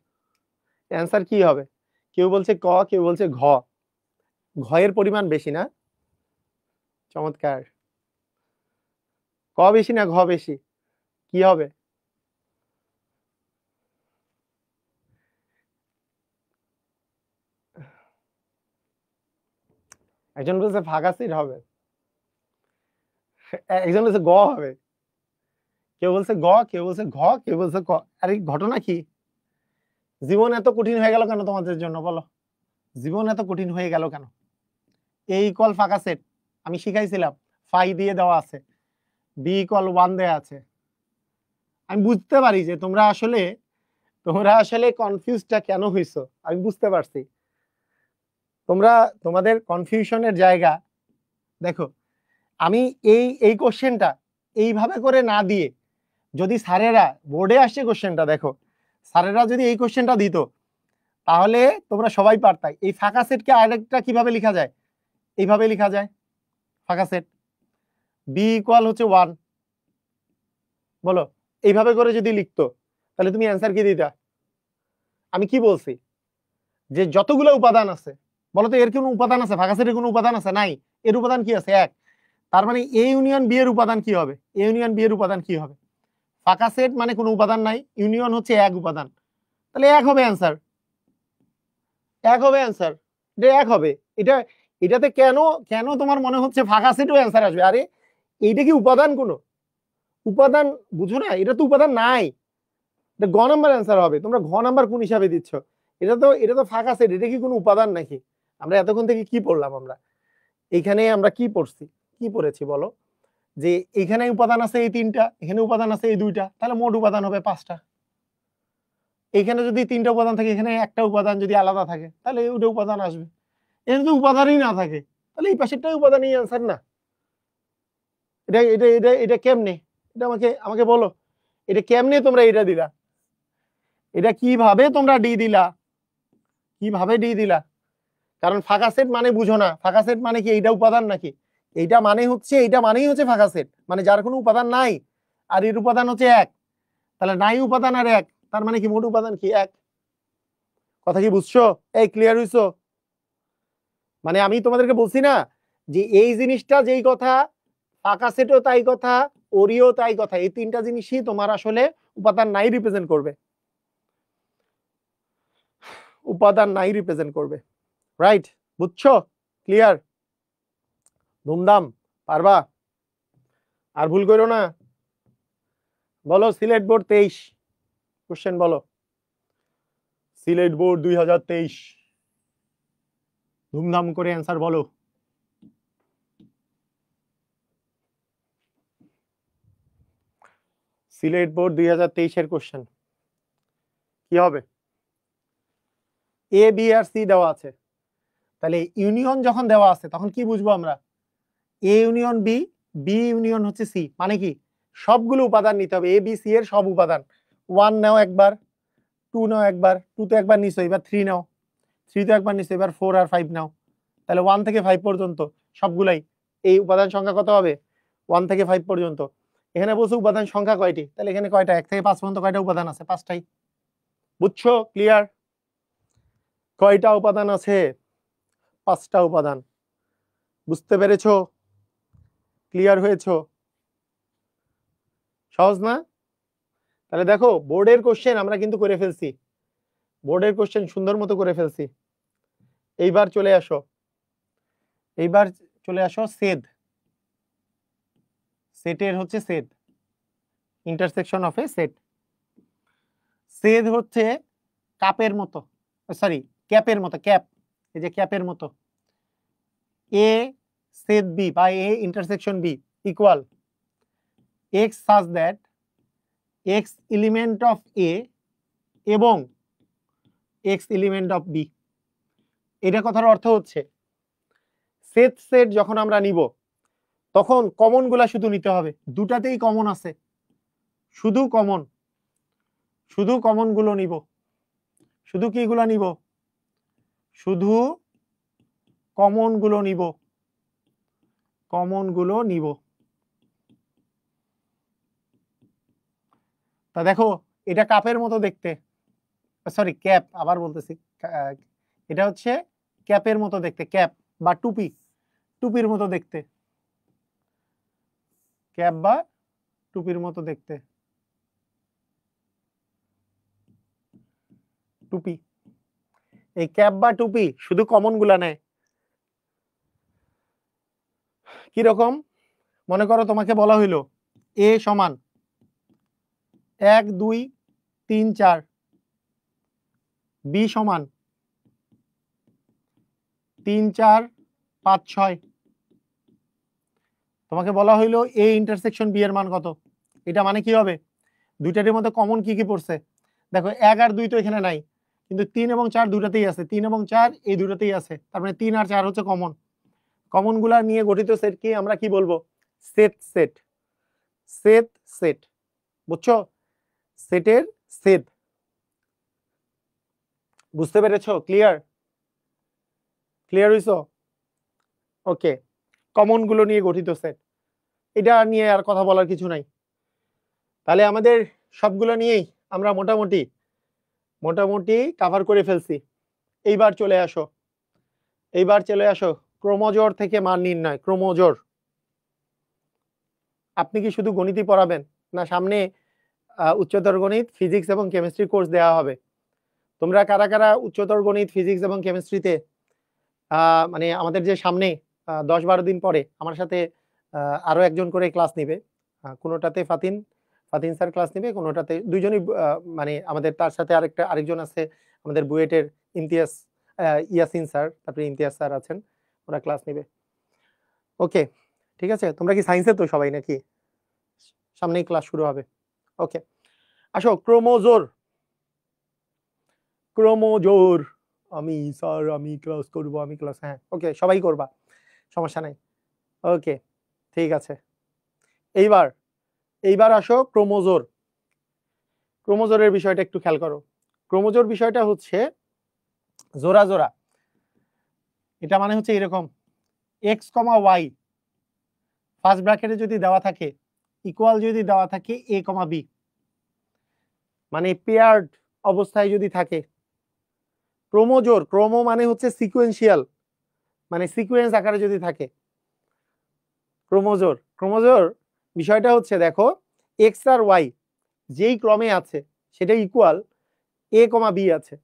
অ্যান্সার কি হবে? কেউ বলছে ক, কেউ বলছে ঘ। ঘয়ের পরিমাণ বেশি না? চমৎকার। ক বেশি না ঘ বেশি? কি হবে? একজন বলছে ফাঁকা সিট হবে, একজন বলছে গ হবে, কেউ বলছে গ, কেউ বলছে ঘ, কেউ বলছে ক। আরে ঘটনা কি? জীবন এত কঠিন হয়ে গেল কেন তোমাদের জন্য বলো? জীবন এত কঠিন হয়ে গেল কেন? এ ইকুয়াল ফাঁকা সেট আমি শিখাইছিলাম, ফাই দিয়ে দেওয়া আছে, বি ইকুয়াল 1 দেওয়া আছে। আমি বুঝতে পারি যে তোমরা আসলে কনফিউজটা কেন হইছো, আমি বুঝতে পারছি। তোমাদের কনফিউশনের জায়গা দেখো, আমি এই কোশ্চেনটা এইভাবে করে না দিয়ে, যদি স্যারেরা বোর্ডে আসছে কোশ্চেনটা দেখো, স্যারেরা যদি এই কোশ্চেনটা দিত তাহলে তোমরা সবাই পারতাই। এই ফাঁকা সেটকে আরেকটা কিভাবে লেখা যায়? এইভাবে লেখা যায় ফাঁকা সেট, বি ইকুয়াল হচ্ছে 1। বলো, এইভাবে করে যদি লিখতো তাহলে তুমি অ্যান্সার কি দিতা? আমি কি বলছি যে যতগুলো উপাদান আছে, বলো তো এর কোনো উপাদান আছে? ফাঁকা সেটের কোনো উপাদান আছে? নাই। এর উপাদান কি আছে? এক। তার মানে এ ইউনিয়ন বি এর উপাদান কি হবে? এ ইউনিয়ন বি এর উপাদান কি হবে? ফাঁকা সেট মানে কোনো উপাদান নাই, ইউনিয়ন হচ্ছে এক উপাদান, তাহলে এক হবে অ্যান্সার। এক হবে অ্যান্সার, এটা এক হবে। এটা এটাতে কেন কেন তোমার মনে হচ্ছে ফাঁকা সেটও অ্যান্সার আসবে? আরে এইটা কি উপাদান? কোনো উপাদান বুঝো না? এটা তো উপাদান নাই, এটা ঘ নাম্বার অ্যান্সার হবে। তোমরা ঘ নাম্বার কোন হিসাবে দিচ্ছ? এটা তো ফাঁকা সেট, এটা কি কোনো উপাদান নাকি? আমরা এতক্ষণ থেকে কি পড়লাম? আমরা এইখানে আমরা কি পড়ছি, কি পড়েছি বলো? যে এখানে উপাদান আছে এই 3টা, এখানে উপাদান আছে এই 2টা, তাহলে মোট উপাদান হবে 5টা। এখানে যদি 3টা উপাদান থাকে, এখানে একটা উপাদান যদি আলাদা থাকে, তাহলে ওটা উপাদান আসবে। এখানে যদি উপাদানই না থাকে, তাহলে এই পাশেরটাই উপাদানই অ্যান্সার না? এটা এটা এটা এটা কেমনে? এটা আমাকে আমাকে বলো, এটা কেমনে তোমরা এটা দিলা? এটা কিভাবে তোমরা ডি দিলা? কিভাবে ডি দিলা? কারণ ফাঁকা সেট মানে বুঝো না, ফাঁকা সেট মানে কি এইটা উপাদান নাকি? এইটা মানেই হচ্ছে ফাঁকা সেট, মানে যার কোনো উপাদান নাই আর এর উপাদান হচ্ছে এক। তাহলে নাই উপাদান আর এক, তার মানে কি মোট উপাদান কি? এক। কথা কি বুঝছো? এই ক্লিয়ার হইছো? মানে আমি তোমাদেরকে বলছি না যে এই জিনিসটা যেই কথা, ফাঁকা সেটও তাই কথা, ওরিও তাই কথা, এই 3টা জিনিসই তোমার আসলে উপাদান নাই রিপ্রেজেন্ট করবে, উপাদান নাই রিপ্রেজেন্ট করবে। রাইট? বুঝছো? ক্লিয়ার? ধুমধাম? পারবা? আর ভুল করো না। বলো সিলেট বোর্ড 23 কোশ্চেন বলো। সিলেট বোর্ড 2023, ধুমধাম করে অ্যান্সার বলো। সিলেট বোর্ড 2023 এর কোশ্চেন কি হবে? এ বি আর সি দেওয়া আছে, তাহলে ইউনিয়ন যখন দেওয়া আছে তখন কি বুঝবো আমরা? A union B, B union হচ্ছে সি, মানে কি সবগুলো উপাদান নিতে হবে, এ বি সি এর সব উপাদান। 1 নাও একবার, 2 নাও একবার, 2 তো একবার নিছো, এবার 3 নাও, 3 তো একবার নিছো, এবার 4 আর 5 নাও। তাহলে 1 থেকে 5 পর্যন্ত সবগুলাই। এই উপাদান সংখ্যা কত হবে? 1 থেকে 5 পর্যন্ত। এখানে বলছো উপাদান সংখ্যা কয়টি, তাহলে এখানে কয়টা? 1 থেকে 5 পর্যন্ত কয়টা উপাদান আছে? 5টাই। বুঝছো? ক্লিয়ার? কয়টা উপাদান আছে? 5টা উপাদান। বুঝতে পেরেছো? ক্লিয়ার হয়েছো? সহজ না? তাহলে দেখো বোর্ডের কোশ্চেন আমরা কিন্তু করে ফেলছি, বোর্ডের কোশ্চেন সুন্দর মতো করে ফেলছি। এইবার চলে আসো, এইবার চলে আসো সেট, সেটের হচ্ছে set, intersection of A set. Set হচ্ছে কাপের মতো, সরি ক্যাপের মতো, ক্যাপ, এই যে ক্যাপের মতো। এ সেট বি বা A intersection B equal x such that x element of A এবং এক্স এলিমেন্ট অফ বি। এটা কথার অর্থ হচ্ছে সেট সেট যখন আমরা নিব তখন কমন গুলা শুধু নিতে হবে, দুটাতেই কমন আছে, শুধু কমন, শুধু কমন গুলো নিব। শুধু কি গুলো নিব? শুধু কমন গুলো নিব, কমন গুলো নিব। তা দেখো এটা কাপের মতো দেখতে, সরি ক্যাপ, আবার বলতেছি, এটা হচ্ছে ক্যাপের মতো দেখতে, ক্যাপ বা টুপি, টুপির মতো দেখতে, ক্যাপ বা টুপির মতো দেখতে, টুপি। এই ক্যাপ বা টুপি শুধু কমন গুলা নেয়। কিরকম? মনে করো তোমাকে বলা হইলো এ সমান 1 2 3 4, বি সমান 3 4 5 6। তোমাকে বলা হইলো এ ইন্টারসেকশন বি এর মান কত? এটা মানে কি হবে? দুইটার মধ্যে কমন কি কি পড়ছে দেখো, 1 আর 2 তো এখানে নাই, কিন্তু 3 এবং 4 দুটাতেই আছে, 3 এবং 4 এই দুটাতেই আছে, তার মানে 3 আর 4 হচ্ছে কমন। কমন গুলা নিয়ে গঠিত সেট কি আমরা কি বলবো? Set set, set set. বুঝছো? সেটের সেট। বুঝতে পেরেছো? ক্লিয়ার? ক্লিয়ার হইছো? ওকে, কমন গুলো নিয়ে গঠিত সেট, এটা নিয়ে আর কথা বলার কিছু নাই। তাহলে আমাদের সবগুলো নিয়েই আমরা মোটামুটি কভার করে ফেলছি। এইবার চলে আসো, ক্রোমোজোর থেকে মান নির্ণয়। ক্রোমোজোর আপনি কি শুধু গণিতই পড়াবেন, না সামনে উচ্চতর গণিত, ফিজিক্স এবং কেমিস্ট্রি কোর্স দেওয়া হবে? তোমরা কারা কারা উচ্চতর গণিত, ফিজিক্স এবং কেমিস্ট্রিতে মানে আমাদের যে সামনে 10-12 দিন পরে আমার সাথে আরো একজন করে ক্লাস নিবে, কোনোটাতে ফাতিন স্যার ক্লাস নিবে, কোনোটাতে দুইজনই মানে আমাদের তার সাথে আরেকজন আছে আমাদের বুয়েটের ইয়াসিন স্যার, তারপরে ইমতিয়াজ স্যার আছেন, ওরা ক্লাস নিবে। ওকে, ঠিক আছে। তোমরা কি সায়েন্সের তো সবাই, নাকি সামনেই ক্লাস শুরু হবে? ওকে, আসো ক্রোমোজোর। আমি স্যার আমি ক্লাস করব, হ্যাঁ ওকে, সবাই করবা, সমস্যা নাই। ওকে, ঠিক আছে। এইবার আসো ক্রোমোজোরের বিষয়টা একটু খেয়াল করো। ক্রোমোজোর বিষয়টা হচ্ছে জোড়া জোড়া। এটা মানে হচ্ছে এরকম, এক্স কমা ওয়াই ফার্স্ট ব্র্যাকেটে যদি দেওয়া থাকে, ইকুয়াল যদি দেওয়া থাকে এ কমা বি, মানে পেয়ার্ড অবস্থায় যদি থাকে, ক্রোমোজোর, ক্রোমো মানে হচ্ছে সিকোয়েন্সিয়াল, মানে সিকোয়েন্স আকারে যদি থাকে ক্রোমোজোর বিষয়টা হচ্ছে, দেখো এক্স আর ওয়াই যেই ক্রমে আছে সেটা ইকুয়াল এ কমা বি আছে,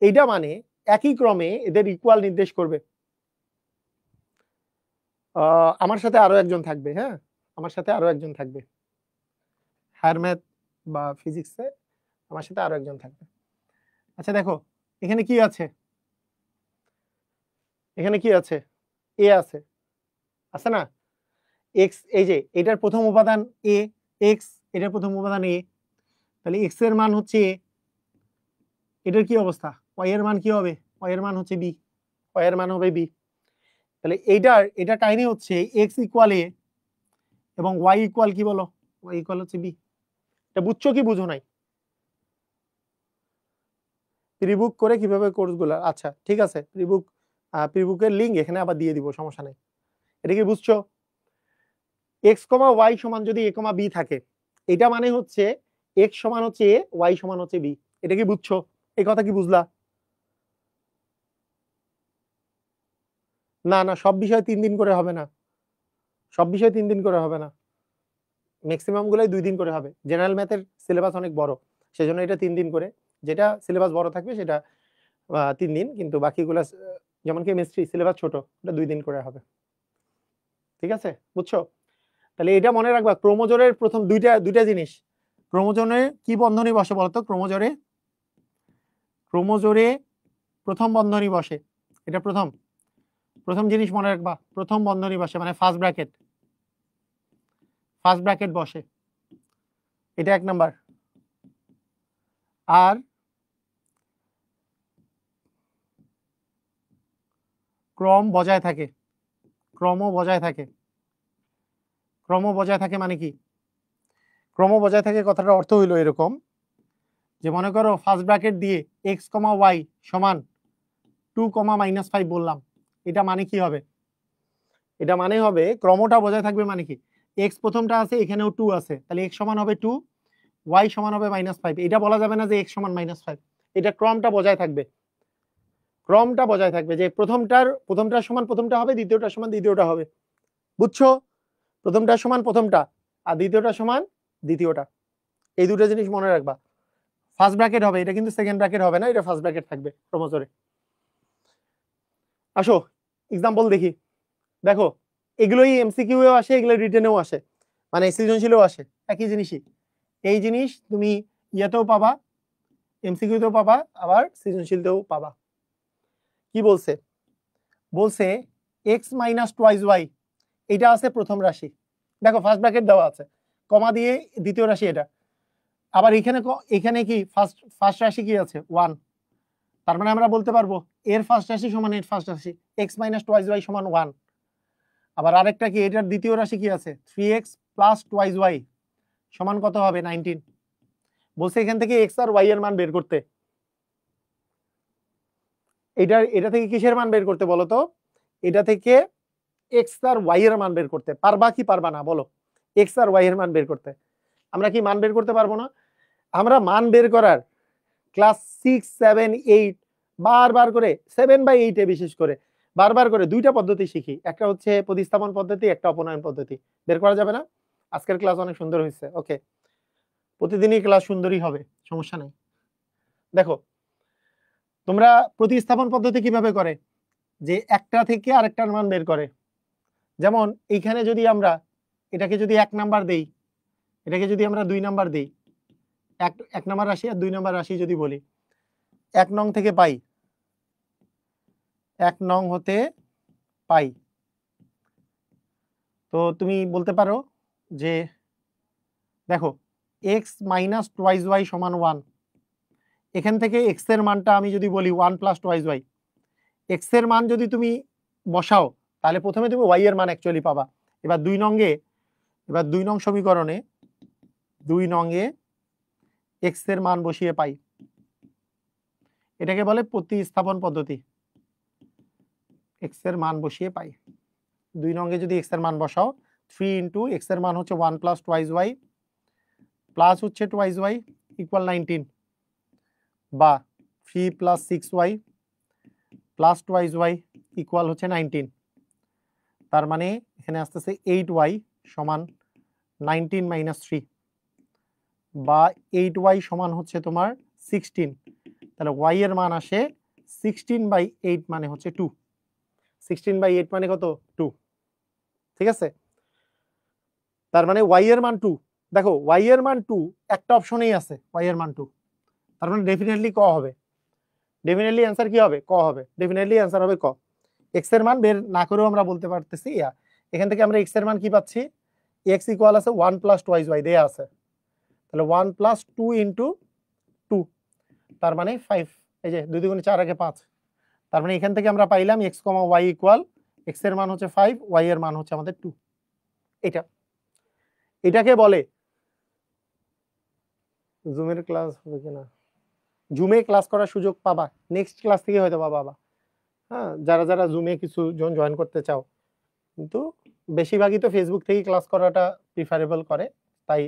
এইটা মানে একই ক্রমে এদের ইকুয়াল নির্দেশ করবে। আমার সাথে আরো একজন থাকবে, হ্যাঁ আমার সাথে আরো একজন থাকবে, হায়ার ম্যাথ বা ফিজিক্সে আমার সাথে আরো একজন থাকবে। আচ্ছা দেখো এখানে কি আছে, এ আছে, আছে না? এক্স, এই যে এটার প্রথম উপাদান এ, এক্স এটার প্রথম উপাদান এ, তাহলে এক্স এর মান হচ্ছে এ, এটার কি অবস্থা, ওয়াই এর মান কি হবে, ওয়াই এর মান হচ্ছে বি, ওয়াই এর মান হবে বি। তাহলে এটা কাহিনী হচ্ছে এক্স ইকুয়াল এ এবং ওয়াই ইকুয়াল কি বলো, ওয়াই ইকুয়াল হচ্ছে বি। এটা বুঝছো কি বুঝো নাই? প্রিবুক করে কিভাবে কোর্সগুলো, আচ্ছা ঠিক আছে, প্রিবুকের লিঙ্ক এখানে আবার দিয়ে দিব, সমস্যা নেই। এটা কি বুঝছো? এক্স কমা ওয়াই সমান যদি এ কমা বি থাকে, এটা মানে হচ্ছে এক্স সমান হচ্ছে এ, ওয়াই সমান হচ্ছে বি। এটা কি বুঝছো? এই কথা কি বুঝলা? না না, সব বিষয় 3 দিন করে হবে না, ম্যাক্সিমাম গুলাই 2 দিন করে হবে। জেনারেল ম্যাথের সিলেবাস অনেক বড়, সেজন্য এটা 3 দিন করে, যেটা সিলেবাস বড় থাকবে সেটা 3 দিন, কিন্তু বাকিগুলা যেমন কেমিস্ট্রি সিলেবাস ছোট, এটা 2 দিন করে হবে। ঠিক আছে, বুঝছো? তাহলে এটা মনে রাখবা, ক্রোমোজোরের প্রথম দুইটা জিনিস। ক্রোমোজোরে কি বন্ধনী বসে বলতো? ক্রোমোজোরে প্রথম বন্ধনী বসে, এটা প্রথম জিনিস মনে রাখবা, প্রথম বন্ধনী বসে মানে ফার্স্ট ব্র্যাকেট বসে, এটা 1 নাম্বার। আর ক্রম বজায় থাকে, ক্রম বজায় থাকে মানে কি? ক্রম বজায় থাকে কথাটা অর্থ হইলো এরকম, যে মনে করো ফার্স্ট ব্র্যাকেট দিয়ে এক্স কমা ওয়াই সমান 2, -5 বললাম, এটা মানে কি হবে? এটা মানে হবে ক্রমটা বজায় থাকবে মানে কি, এক্স প্রথমটা আছে, এখানেও 2 আছে, তাহলে এক্স সমান হবে 2, ওয়াই সমান হবে -5। এটা বলা যাবে না যে এক্স সমান -5, এটা ক্রমটা বজায় থাকবে, যে প্রথমটার সমান প্রথমটা হবে, দ্বিতীয়টার সমান দ্বিতীয়টা হবে। বুঝছো? প্রথমটার সমান প্রথমটা আর দ্বিতীয়টা সমান দ্বিতীয়টা, এই দুটো জিনিস মনে রাখবা। ফার্স্ট ব্র্যাকেট হবে, এটা কিন্তু সেকেন্ড ব্র্যাকেট হবে না, এটা ফার্স্ট ব্র্যাকেট থাকবে ক্রমজোরে। আসো এক্সাম্পল দেখি। দেখো এগুলোই এমসিকিউ এও আসে, এগুলো রিটেনেও আসে, মানে সৃজনশীলেও আসে, একই জিনিসই। এই জিনিস তুমি ইয়েতেও পাবা, এমসিকিউতেও পাবা, আবার সৃজনশীলতেও পাবা। কি বলছে? এক্স মাইনাস টোয়াইস ওয়াই, এটা আছে প্রথম রাশি, দেখো ফার্স্ট ব্র্যাকেট দেওয়া আছে, কমা দিয়ে দ্বিতীয় রাশি এটা, আবার এখানে কি ফার্স্ট রাশি কি আছে 1, তার মানে আমরা বলতে পারবো এর ফার্স্ট রাশি সমান এর ফার্স্ট রাশি, এক্স মাইনাস টোয়াইস ওয়াই সমান 1। আবার আরেকটা কি, এটার দ্বিতীয় রাশি কি আছে 3x প্লাস টোয়াইস ওয়াই সমান কত হবে 19। বলছে এখান থেকে এক্স আর ওয়াই এর মান বের করতে। এটা থেকে কিসের মান বের করতে বলো তো? এটা থেকে এক্স আর ওয়াই এর মান বের করতে পারবা কি পারবা না বলো? এক্স আর ওয়াই এর মান বের করতে আমরা কি মান বের করতে পারবো না? আমরা মান বের করার ক্লাস 6, 7, 8 বারবার করে 7 বা 8 এ বিশেষ করে বারবার করে দুইটা পদ্ধতি শিখি, একটা হচ্ছে প্রতিস্থাপন পদ্ধতি, একটা অপনয়ন পদ্ধতি। বের করা যাবে না? আজকের ক্লাস অনেক সুন্দর হয়েছে। ওকে, প্রতিদিনই ক্লাস সুন্দরই হবে, সমস্যা নেই। দেখো তোমরা প্রতিস্থাপন পদ্ধতি কিভাবে করে, যে একটা থেকে আরেকটার মান বের করে। যেমন এইখানে যদি আমরা এটাকে যদি 1 নাম্বার দেই, এটাকে যদি আমরা 2 নাম্বার দেই, এক নাম্বার রাশি আর 2 নাম্বার রাশি যদি বলি, 1 নং থেকে পাই, 1 নং হতে পাই, তো তুমি বলতে পারো যে দেখো x মাইনাস টুয়াইস ওয়াই সমান 1, এখান থেকে x এর মানটা আমি যদি বলি 1 প্লাস টুয়াইস ওয়াই, x এর মান যদি তুমি বসাও তাহলে প্রথমে তুমি y এর মান অ্যাকচুয়ালি পাবা। এবার 2 নং সমীকরণে 2 নংয়ে x এর মান বসিয়ে পাই, এটাকে বলে প্রতিস্থাপন পদ্ধতি। x এর মান বসিয়ে পাই, 2 নংয়ে যদি x এর মান বসাও, 3 ইন্টু x এর মান হচ্ছে 1 প্লাস টুয়াইস ওয়াই প্লাস হচ্ছে টুয়াইস ওয়াই ইকুয়াল 19, বা 3 plus 6y plus twice Y equal হচ্ছে 19। তার মানে এখানে আসতেছে 8y সমান 19 মাইনাস 3, বা 8y সমান হচ্ছে তোমার 16। তাহলে y এর মান আসে 16/8 মানে হচ্ছে 2। 16/8 মানে কত? 2। ঠিক আছে, তার মানে y এর মান 2। দেখো y এর মান 2 একটা অপশনেই আছে, y এর মান 2, তার মানে ডেফিনেটলি ক হবে। ডেফিনেটলি অ্যান্সার কি হবে? ক হবে। ডেফিনেটলি অ্যান্সার হবে ক। x এর মান বের না করেও আমরা বলতে পারতেছি, এখান থেকে আমরা x এর মান কি পাচ্ছি, x ইকুয়াল আছে 1 প্লাস টুয়াইস ওয়াই দেয়া আছে, তাহলে 1 প্লাস 2 ইন্টু 2, তার মানে 5। এই যে 2 2 4 আগে 5, তার মানে এখান থেকে আমরা পাইলাম x, y ইকুয়াল x এর মান হচ্ছে 5, y এর মান হচ্ছে আমাদের 2। এটাকে বলে জুমের ক্লাস হবে কিনা, জুমে ক্লাস করার সুযোগ পাবা, নেক্সট ক্লাস থেকে হয়তো পাবা। হ্যাঁ, যারা যারা জুমে কিছু জন জয়েন করতে চাও, কিন্তু বেশিরভাগই তো ফেসবুক থেকে ক্লাস করাটা প্রিফারেবল করে, তাই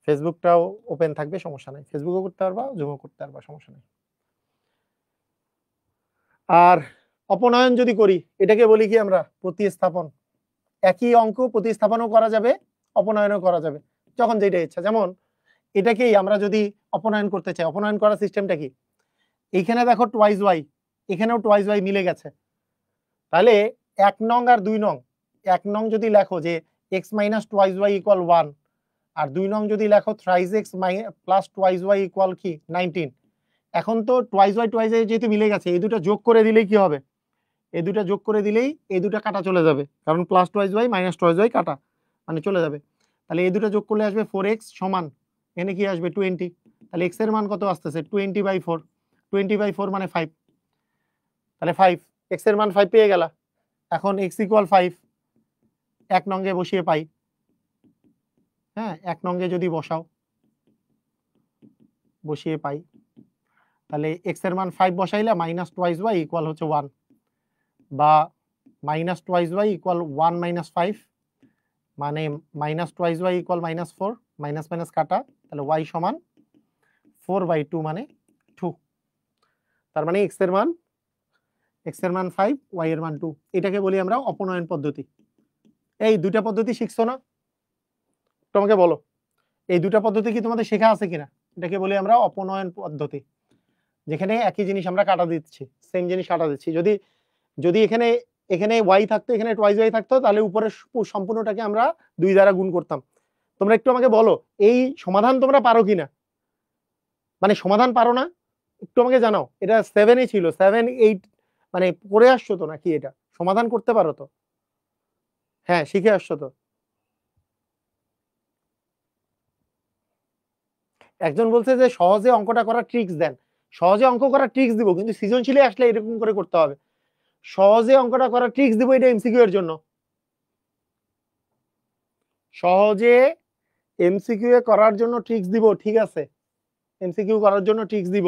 ফেসবুকটাও ওপেন থাকবে, সমস্যা নাই, ফেসবুকও করতে পারবা, জুমও করতে পারবা, সমস্যা নেই। আর অপনয়ন যদি করি, এটাকে বলি কি আমরা? প্রতিস্থাপন। একই অঙ্ক প্রতিস্থাপনও করা যাবে, অপনয়নও করা যাবে, যখন যেটা ইচ্ছা। যেমন এটাকেই আমরা যদি অপনয়ন করতে চাই, অপনয়ন করার সিস্টেমটা কি? এইখানে দেখো টুয়াইস ওয়াই, এখানেও টুয়াইস ওয়াই মিলে গেছে, তাহলে 1 নং আর 2 নং, 1 নং যদি লেখো যে x minus twice Y equal 1, আর 2 নং যদি লেখো thrice x plus twice Y equal কি 19। এখন তো টুয়াইস ওয়াই যেহেতু মিলে গেছে, এই দুটো যোগ করে দিলেই কি হবে? এই দুটো যোগ করে দিলেই এই দুটো কাটা চলে যাবে, কারণ plus twice Y minus twice Y কাটা মানে চলে যাবে। তাহলে এই দুটো যোগ করলে আসবে 4x সমান, এখানে কি আসবে 20। তাহলে x এর মান কত আসতেছে? 20/4, 20/4 মানে 5, তাহলে 5, x এর মান 5 পেয়ে গেলা। এখন x ইকুয়াল 5 1 নঙ্গে বসিয়ে পাই। হ্যাঁ, 1 নঙ্গে যদি বসিয়ে পাই, তাহলে x এর মান 5 বসাইলে মাইনাস টুয়াইস ওয়াই ইকুয়াল হচ্ছে 1, বা minus twice Y equal 1 minus 5 মানে minus twice Y equal minus 4, minus minus কাটা, তাহলে y সমান 4/2 মানে 2। তার মানে x এর মান 5, y এর মান 2। এটাকে বলি আমরা অপনয়ন পদ্ধতি। এই দুইটা পদ্ধতি শিখছো না? তোমাকে বলো, এই দুটা পদ্ধতি কি তোমাদের শেখা আছে কিনা? এটাকে বলি আমরা অপনয়ন পদ্ধতি, যেখানে একই জিনিস আমরা কাটা দিচ্ছি, সেম জিনিস কাটা দিচ্ছি। যদি এখানে y থাকতো, এখানে টুয়াইস y থাকতো, তাহলে উপরের সম্পূর্ণটাকে আমরা 2 দ্বারা গুণ করতাম। তোমরা একটু আমাকে বলো, এই সমাধান তোমরা পারো কিনা? মানে সমাধান পারো না? একটু আমাকে জানাও। এটা 7 এ ছিল, 7, 8 মানে পড়ে আসছো তো নাকি? এটা সমাধান করতে পারো তো? হ্যাঁ, শিখে আসছো তো। একজন বলছে যে সহজে অঙ্কটা করার ট্রিক্স দেন। সহজে অঙ্ক করার ট্রিক্স দিব, কিন্তু সৃজনশীলে আসলে এরকম করে করতে হবে। সহজে অঙ্কটা করার ট্রিক্স দিব, এটা এমসিকিউ এর জন্য। সহজে এমসিকিউ এ করার জন্য ট্রিক্স দিব, ঠিক আছে, এমসিকিউ করার জন্য ট্রিক্স দিব,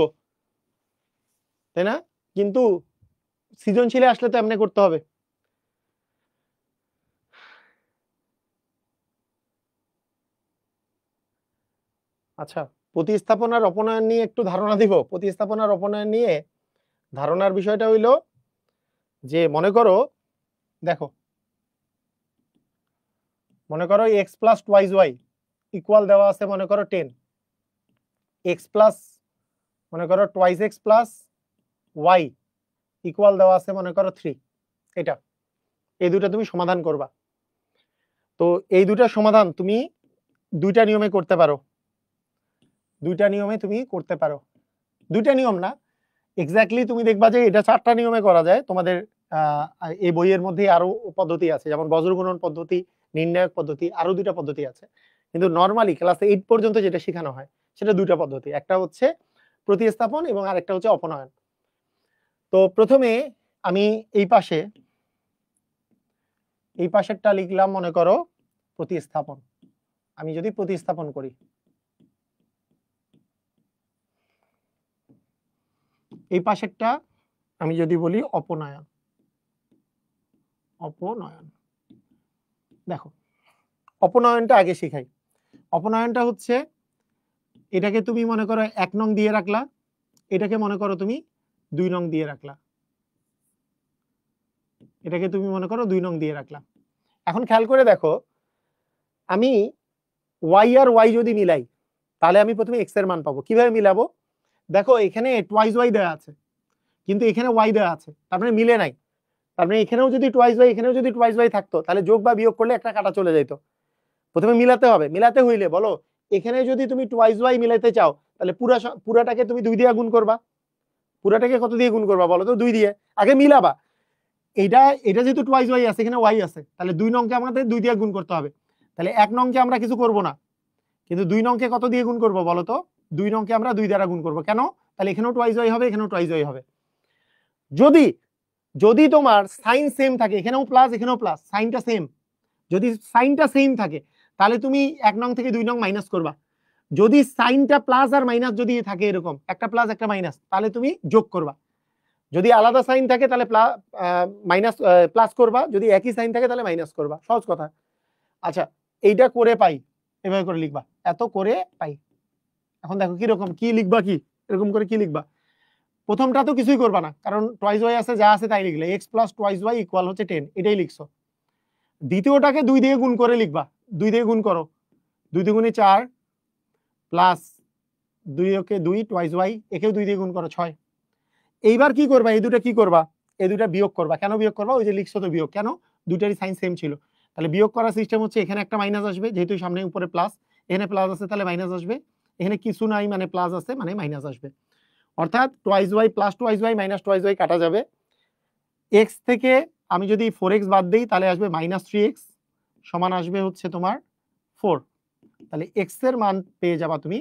তাই না? কিন্তু সৃজনশীলে আসলে তো এমনি করতে হবে। আচ্ছা, প্রতিস্থাপনার অপনয়ন নিয়ে একটু ধারণা দিব। প্রতিস্থাপনার অপনয়ন নিয়ে ধারণার বিষয়টা হইলো যে মনে করো, দেখো মনে করো X plus twice Y equal দেওয়া আছে মনে করো 10, এক্স প্লাস মনে করো twice X plus Y equal দেওয়া আছে মনে করো 3। এটা এই দুটা তুমি সমাধান করবা। তো এই দুটা সমাধান তুমি দুইটা নিয়মে করতে পারো, দুইটা নিয়মে তুমি করতে পারো। দুইটা নিয়ম না, এক্স্যাক্টলি তুমি দেখবা যে এটা 4টা নিয়মে করা যায়। তোমাদের এই বইয়ের মধ্যে আরো পদ্ধতি আছে, যেমন বজ্রগুণন পদ্ধতি, নির্ণায়ক পদ্ধতি, আরো দুইটা পদ্ধতি আছে। কিন্তু নরমালি ক্লাস 8 পর্যন্ত যেটা শেখানো হয় সেটা দুইটা পদ্ধতি, একটা হচ্ছে প্রতিস্থাপন এবং আরেকটা হচ্ছে অপনয়ন। তো প্রথমে আমি এই পাশেরটা লিখলাম মনে করো প্রতিস্থাপন। আমি যদি প্রতিস্থাপন করি, এই পাশেরটা আমি যদি বলি অপনয়ন। অপনয়ন, দেখো অপনয়নটা আগে শিখাই। অপনয়নটা হচ্ছে এটাকে তুমি মনে করো 1 নং দিয়ে রাখলা, এটাকে মনে করো তুমি 2 নং দিয়ে রাখলা, এটাকে তুমি মনে করো 2 নং দিয়ে রাখলা। এখন খেয়াল করে দেখো, আমি ওয়াই আর ওয়াই যদি মিলাই তাহলে আমি প্রথমে এক্স এর মান পাবো। কিভাবে মিলাবো? দেখো এখানে টুয়াইস ওয়াই দেওয়া আছে কিন্তু এখানে ওয়াই দেওয়া আছে, তার মানে মিলে নাই। তার মানে এখানেও যদি টুয়াইস ওয়াই এখানেও যদি টুয়াইস ওয়াই থাকতো তাহলে যোগ বা বিয়োগ করলে একটা কাটা চলে যেত। প্রথমে মিলাতে হবে, মিলাতে হইলে বলো এখানে যদি তুমি টুয়াইস ওয়াই মিলাইতে চাও তাহলে পুরাটাকে তুমি 2 দিয়ে গুণ করবা। পুরাটাকে কত দিয়ে গুণ করবা বলো তো? 2 দিয়ে। আগে মিলাবা, এটা যেহেতু টুয়াইস ওয়াই আছে এখানে ওয়াই আছে, তাহলে 2 নংকে আমাদের 2 দিয়ে গুণ করতে হবে। তাহলে 1 নংকে আমরা কিছু করব না, কিন্তু 2 নংকে কত দিয়ে গুণ করব বলো তো? 2 নংকে আমরা 2 দ্বারা গুণ করব। কেন? তাহলে এখানেও টুয়াইস ওয়াই হবে, এখানেও টুয়াইস ওয়াই হবে। যদি তোমার সাইন সেম থাকে, এখানেও প্লাস এখানেও প্লাস, সাইনটা সেম, যদি সাইনটা সেম থাকে তাহলে তুমি 1 নং থেকে 2 নং মাইনাস করবা। যদি সাইনটা প্লাস আর মাইনাস যদি থাকে এরকম একটা প্লাস একটা মাইনাস তাহলে তুমি যোগ করবা। যদি আলাদা সাইন থাকে তাহলে মাইনাস প্লাস করবা, যদি একই সাইন থাকে তাহলে মাইনাস করবা। সহজ কথা। আচ্ছা, এইটা করে পাই, এভাবে করে লিখবা, এত করে পাই। এখন দেখো কিরকম, কি লিখবা, কি এরকম করে কি লিখবা? প্রথমটা তো কিছুই করবা না, কারণ টুয়াইস ওয়াই আছে, যা আছে তাই লিখলে, X plus twice Y equal হচ্ছে 10, এটাই লিখছো। দ্বিতীয়টাকে 2 দিয়ে গুণ করে লিখবা, 2 দিয়ে গুণ করো, 2 দ্বিগুণে 4 প্লাস 2 ওকে 2 টুয়াইস ওয়াই, একেও 2 দিয়ে গুণ করো 6। এইবার কি করবা? এই দুটো কি করবা? এই দুটো বিয়োগ করবা। কেন বিয়োগ করবা? ওই যে লিখছো তো বিয়োগ, কেন? দুটারই সাইন সেম ছিল। তাহলে বিয়োগ করার সিস্টেম হচ্ছে এখানে একটা মাইনাস আসবে, যেহেতু সামনে উপরে প্লাস, এখানে প্লাস আছে তাহলে মাইনাস আসবে, এখানে কিছু নাই মানে প্লাস আছে মানে মাইনাস আসবে। অর্থাৎ twice Y plus twice Y minus twice Y কাটা যাবে। এক্স থেকে আমি যদি 4x বাদ দিই তাহলে আসবে -3x সমান আসবে হচ্ছে তোমার 4। তাহলে এক্স এর মান পেয়ে যাবা তুমি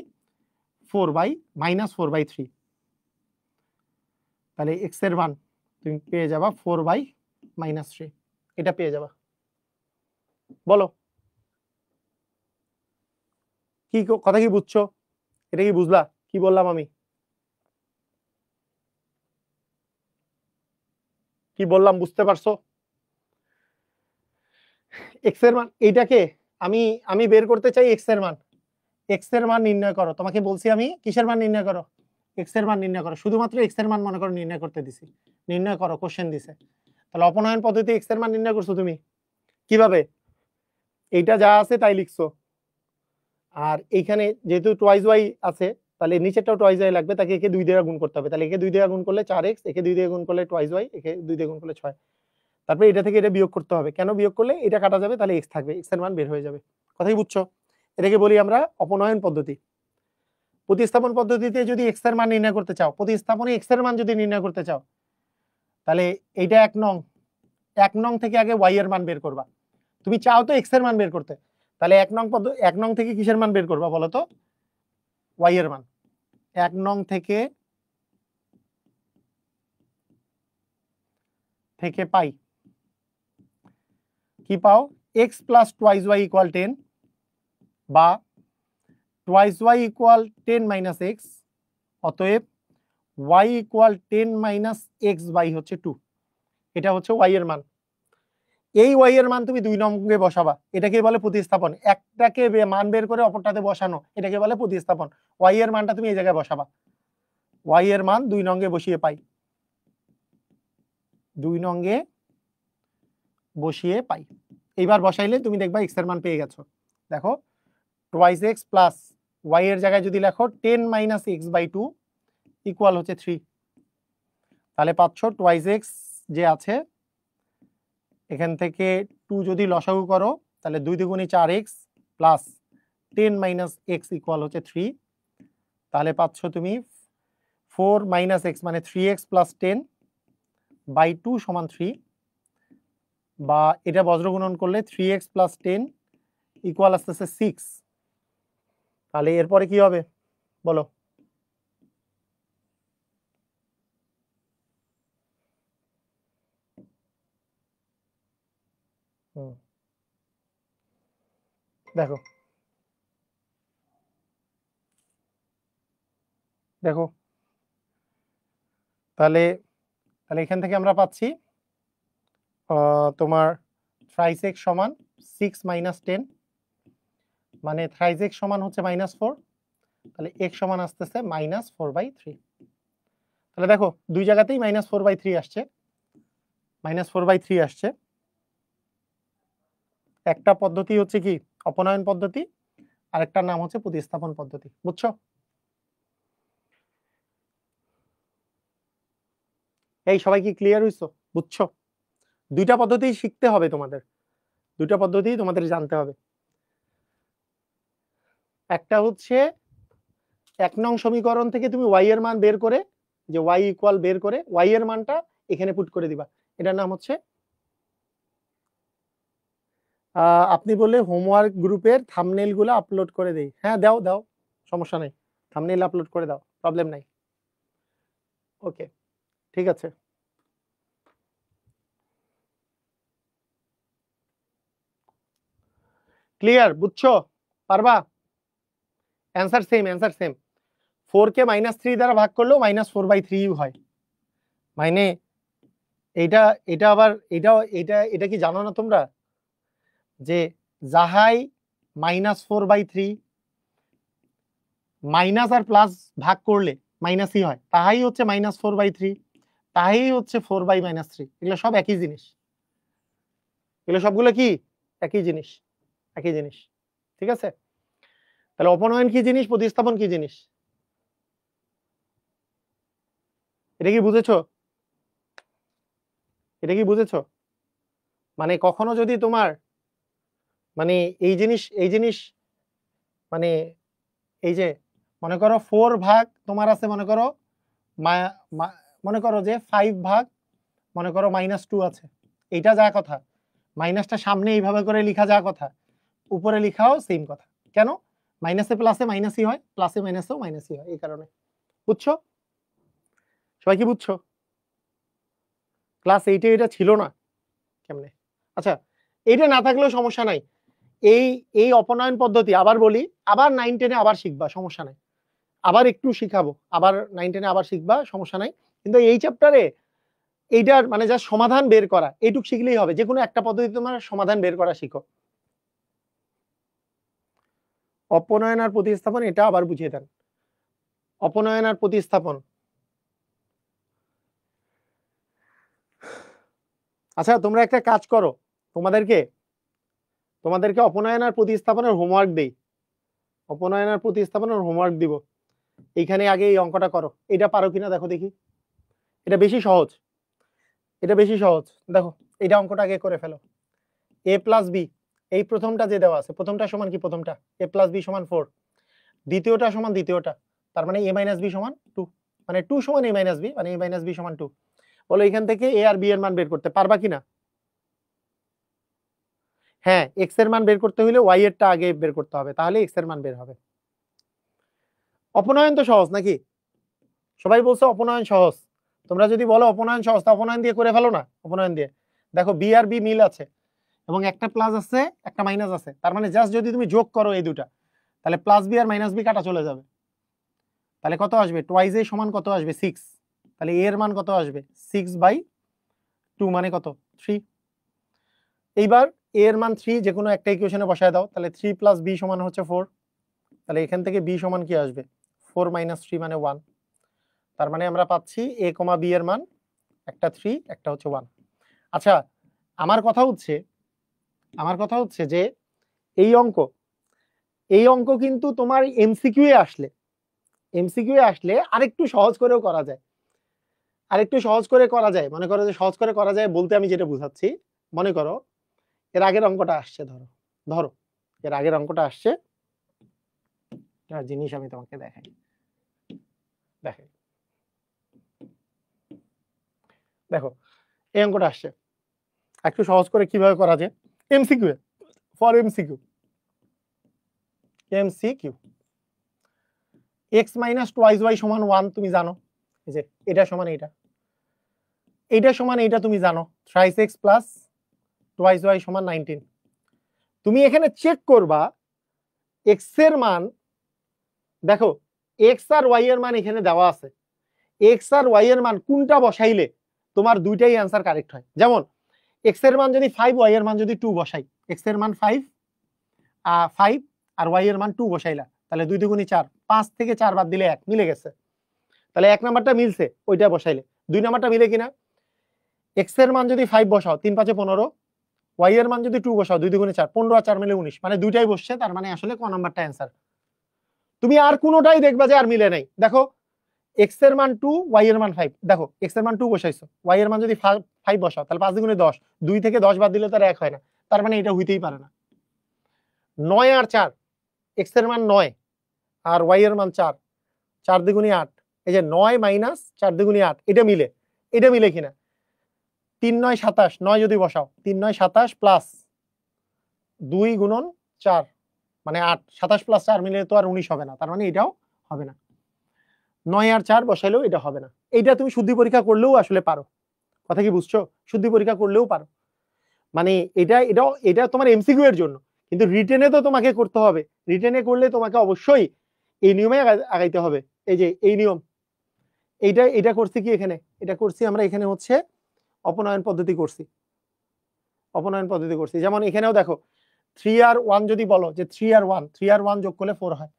4/-4/3। তাহলে এক্স এর মান তুমি পেয়ে যাবা 4/-3, এটা পেয়ে যাবা। বলো কি কথা, কি বুঝছো? এটা কি বুঝলা কি বললাম আমি? কি বললাম বুঝতে পারছো? এক্স এর মান এইটাকে আমি আমি বের করতে চাই এক্স এর মান। এক্স এর মান নির্ণয় করো, তোমাকে বলছি আমি কিসের মান নির্ণয় করো? এক্স এর মান নির্ণয় করো, শুধুমাত্র এক্স এর মান মনে করো নির্ণয় করতে দিছি, নির্ণয় করো, কোশ্চেন দিছে। তাহলে অপনয়ন পদ্ধতি এক্স এর মান নির্ণয় করছো তুমি কিভাবে? এইটা যা আছে তাই লিখছো, আর এইখানে যেহেতু টুয়াইস ওয়াই আছে তাহলে নিচেরটাও টুয়াইস ওয়াই লাগবে, তাকে একে 2 দিয়ে গুণ করতে হবে। তাহলে একে 2 দিয়ে গুণ করলে 4x, একে 2 দিয়ে গুণ করলে টুয়াইস ওয়াই, একে 2 দিয়ে গুণ করলে 6। তারপরে এটা থেকে এটা বিয়োগ করতে হবে। কেন? বিয়োগ করলে এটা কাটা যাবে, তাহলে এক্স থাকবে, এক্স এর মান বের হয়ে যাবে। কথা কি বুঝছো? এটাকে বলি আমরা অপনয়ন পদ্ধতি। প্রতিস্থাপন পদ্ধতিতে যদি এক্স এর মান নির্ণয় করতে চাও, প্রতিস্থাপনে এক্স এর মান যদি নির্ণয় করতে চাও তাহলে এইটা 1 নং থেকে আগে ওয়াই এর মান বের করবা। তুমি চাও তো এক্স এর মান বের করতে, তাহলে 1 নং থেকে কিসের মান বের করবা বলো তো? ওয়াই এর মান। 1 নং থেকে পাই কি পাও? x plus twice Y equal 10 বা twice Y equal 10 minus X, অতএব y equal 10 minus X by হচ্ছে 2। এটা হচ্ছে ওয়াই এর মান। এই ওয়াই এর মান তুমি 2 নঙ্গে বসাবা, এটাকে বলে প্রতিস্থাপন। একটাকে মান বের করে অপরটাতে বসানো, এটাকে বলে প্রতিস্থাপন। ওয়াই এর মানটা তুমি এই জায়গায় বসাবা, ওয়াই এর মান 2 নঙ্গে বসিয়ে পাই, 2 নঙ্গে বসিয়ে পাই। এইবার বসাইলে তুমি দেখবা এক্স এর মান পেয়ে গেছো। দেখো টুয়াইস এক্স প্লাস ওয়াই এর জায়গায় যদি লেখো 10 মাইনাস এক্স বাই 2 ইকুয়াল হচ্ছে 3, তাহলে পাচ্ছ টুয়াইস এক্স যে আছে এখান থেকে 2 যদি লসাগু করো তাহলে 2 দ্বিগুণে 4x plus 10 minus x equal হচ্ছে 3, তাহলে পাচ্ছ তুমি 4 মাইনাস এক্স মানে 3x প্লাস 10 বাই 2 সমান 3, বা এটা বজ্রগুণন করলে 3x প্লাস 10 ইকুয়াল আসতেছে 6। তাহলে এরপরে কি হবে বলো? দেখো দেখো তাহলে তাহলে এখান থেকে আমরা পাচ্ছি তোমার থ্রাইস এক্স সমান 6 মাইনাস 10, মানে থ্রাইস এক্স সমান হচ্ছে -4, তাহলে এক্স সমান আসতেছে -4/3। তাহলে দেখো দুই জায়গাতেই -4/3 আসছে, -4/3 আসছে। একটা পদ্ধতি হচ্ছে কি অপনয়ন পদ্ধতি, আরেকটার নাম হচ্ছে প্রতিস্থাপন পদ্ধতি, বুঝছো? এই সবাই কি ক্লিয়ার হইছো? বুঝছো? দুইটা পদ্ধতি শিখতে হবে তোমাদের, দুইটা পদ্ধতি তোমাদের জানতে হবে। একটা হচ্ছে 1 নং সমীকরণ থেকে তুমি y এর মান বের করে, যে y ইকুয়াল বের করে y এর মানটা এখানে পুট করে দিবা, এটার নাম হচ্ছে আপনি বললে হোমওয়ার্ক গ্রুপের থাম্বনেইল গুলো আপলোড করে দেই। হ্যাঁ দাও দাও, সমস্যা নাই, থাম্বনেইল আপলোড করে দাও, প্রবলেম নাই। ওকে ঠিক আছে। ক্লিয়ার? বুঝছো? পারবা? Answer same, answer same. 4 কে -3 দ্বারা ভাগ করলেও -4/3 হয়, মানে এইটা এটা আবার এটা কি জানো না তোমরা যে যাহাই -4/3 মাইনাস আর প্লাস ভাগ করলে মাইনাসই হয়, তাহাই হচ্ছে -4/3, তাহাই হচ্ছে 4/-3, এগুলো সব একই জিনিস, এগুলো সবগুলো কি একই জিনিস, একই জিনিস। ঠিক আছে? তাহলে অপনয়ন কি জিনিস, প্রতিস্থাপন কি জিনিস, এটা কি বুঝেছো? এটা কি বুঝেছো? মানে কখনো যদি তোমার মানে এই জিনিস মানে এই যে মনে করো 4 ভাগ তোমার আছে, মনে করো মনে করো যে 5 ভাগ মনে করো -2 আছে, এইটা যা কথা, মাইনাসটা সামনে এইভাবে করে লেখা যা কথা, উপরে লেখাও সেম কথা। কেন? মাইনাসে প্লাসে মাইনাসই হয়, প্লাসে মাইনাসেও মাইনাসই হয়, এই কারণে। বুঝছো? সবাই কি বুঝছো? ক্লাস 8 এ এটা ছিল না কেমনে? আচ্ছা এইটা না থাকলেও সমস্যা নাই, এই এই অপনয়ন পদ্ধতি আবার বলি, আবার 9 10 এ আবার শিখবা, সমস্যা নাই, আবার একটু শিখাবো, আবার 9 10 এ আবার শিখবা, সমস্যা নাই। কিন্তু এই চ্যাপ্টারে এইটার মানে যা সমাধান বের করা এইটুক শিখলেই হবে, যে কোনো একটা পদ্ধতি তোমার সমাধান বের করা শিখো। অপনয়ন আর প্রতিস্থাপন এটা আবার বুঝিয়ে দেন, অপনয়ন আর প্রতিস্থাপন। আচ্ছা তোমরা একটা কাজ করো, তোমাদেরকে অপনয়ন আর প্রতিস্থাপনের হোমওয়ার্ক দেই, অপনয়ন আর প্রতিস্থাপনের হোমওয়ার্ক দিব। এইখানে আগে এই অঙ্কটা করো, এটা পারো কিনা দেখো দেখি, এটা বেশি সহজ, এটা বেশি সহজ। দেখো এটা অঙ্কটা আগে করে ফেলো। a প্লাস বি, এই প্রথমটা যে দেওয়া আছে, প্রথমটা সমান কি প্রথমটা, a প্লাস বি সমান 4, দ্বিতীয়টা সমান দ্বিতীয়টা, তার মানে a মাইনাস বি সমান 2, মানে 2 সমান a মাইনাস বি, মানে a মাইনাস বি সমান 2। বলো এখান থেকে a আর b এর মান বের করতে পারবা কিনা? হ্যাঁ, x এর মান বের করতে হলে y এরটা আগে বের করতে হবে, তাহলে x এর মান বের হবে। অপনয়ন তো সহজ নাকি? সবাই বলছে অপনয়ন সহজ, তোমরা যদি বলো অপনয়ন সহজ তা অপনয়ন দিয়ে করে ফেলো না। অপনয়ন দিয়ে দেখো বি আর বি মিল আছে এবং একটা প্লাস আছে একটা মাইনাস আছে, তার মানে জাস্ট যদি তুমি যোগ করো এই দুটা, তাহলে প্লাস বি আর মাইনাস বি কাটা চলে যাবে, তাহলে কত আসবে? টুয়াইস এ সমান কত আসবে? 6, তাহলে এ এর মান কত আসবে? 6/2, 2 মানে কত 3। এইবার a এর মান 3 যে কোনো একটা ইকুয়েশনে বসায় দাও, তাহলে 3 + b সমান হচ্ছে 4। তাহলে এখান থেকে b সমান কি আসবে 4 - 3 মানে 1। তার মানে আমরা পাচ্ছি a, b এর মান একটা 3 একটা হচ্ছে 1। আচ্ছা, আমার কথা হচ্ছে যে এই অঙ্ক কিন্তু তোমার এমসিকিউ এ আসলে আরেকটু সহজ করেও করা যায়, মনে করো যে সহজ করে করা যায় বলতে আমি যেটা বুঝাচ্ছি, মনে করো এর আগের অঙ্কটা আসছে, ধরো এর আগের অঙ্কটা আসছে, জিনিস আমি তোমাকে দেখাই। দেখো এই অঙ্কটা আসছে, একটু সহজ করে কিভাবে করা যায় MCQ for MCQ x - 2y সমান 1 তুমি জানো, এই যে এটা সমান এইটা সমান এইটা তুমি জানো, thrice x plus twice y সমান 19। তুমি এখানে চেক করবা x এর মান, দেখো x আর y এর মান এখানে দেওয়া আছে, x আর y এর মান কোনটা বসাইলে তোমার দুইটাই অ্যান্সার কারেক্ট হয়। যেমন x এর মান যদি 5, y এর মান যদি 2 বসাই, x এর মান 5 আর y এর মান 2 বসাইলা, তাহলে 2 × 4, 5 থেকে 4 বাদ দিলে 1 মিলে গেছে। তাহলে 1 নাম্বারটা মিলছে, ওইটা বসাইলে। 2 নাম্বারটা মিলে কিনা, x এর মান যদি 5 বসাও 3 × 5 = 15, y এর মান যদি 2 বসাও 2 × 4, 15 আর 4 মিলে 19, মানে দুইটাই বসছে, তার মানে আসলে ক নাম্বারটা অ্যান্সার। তুমি আর কোনোটাই দেখবা যে আর মিলে নাই। দেখো x এর মান 2, y এর মান 5, দেখো x এর মান 2 বসাইছো, y এর মান যদি 5 বসাও তাহলে 5 × 10, 2 থেকে 10 বাদ দিলে তার 1 হয় না, তার মানে এটা হইতেই পারে না। 9 আর 4, x এর মান 9 আর y এর মান 4, 4 × 8, এই যে 9 - 4 × 8, এটা মিলে কিনা, 3 × 9 = 27, 9 যদি বসাও 3 × 9 = 27 প্লাস 2 × 4 মানে 8, 27 + 4 মিলে তো আর 19 হবে না, তার মানে এটাও হবে না। 9 আর 4 বসাইলেও এটা হবে না। এইটা তুমি শুদ্ধি পরীক্ষা করলেও আসলে পারো, কথা কি বুঝছো, শুদ্ধি পরীক্ষা করলেও পারো, মানে এটা তোমার এমসিকিউ এর জন্য, কিন্তু রিটেনে তো তোমাকে করতে হবে। রিটেনে করলে তোমাকে অবশ্যই এই নিয়মে আগাইতে হবে। এই যে এই নিয়ম, এটা করছি কি এখানে, এটা করছি আমরা এখানে হচ্ছে অপনয়ন পদ্ধতি করছি। যেমন এখানেও দেখো 3 আর 1 যদি বলো যে 3 আর 1 যোগ করলে 4 হয়,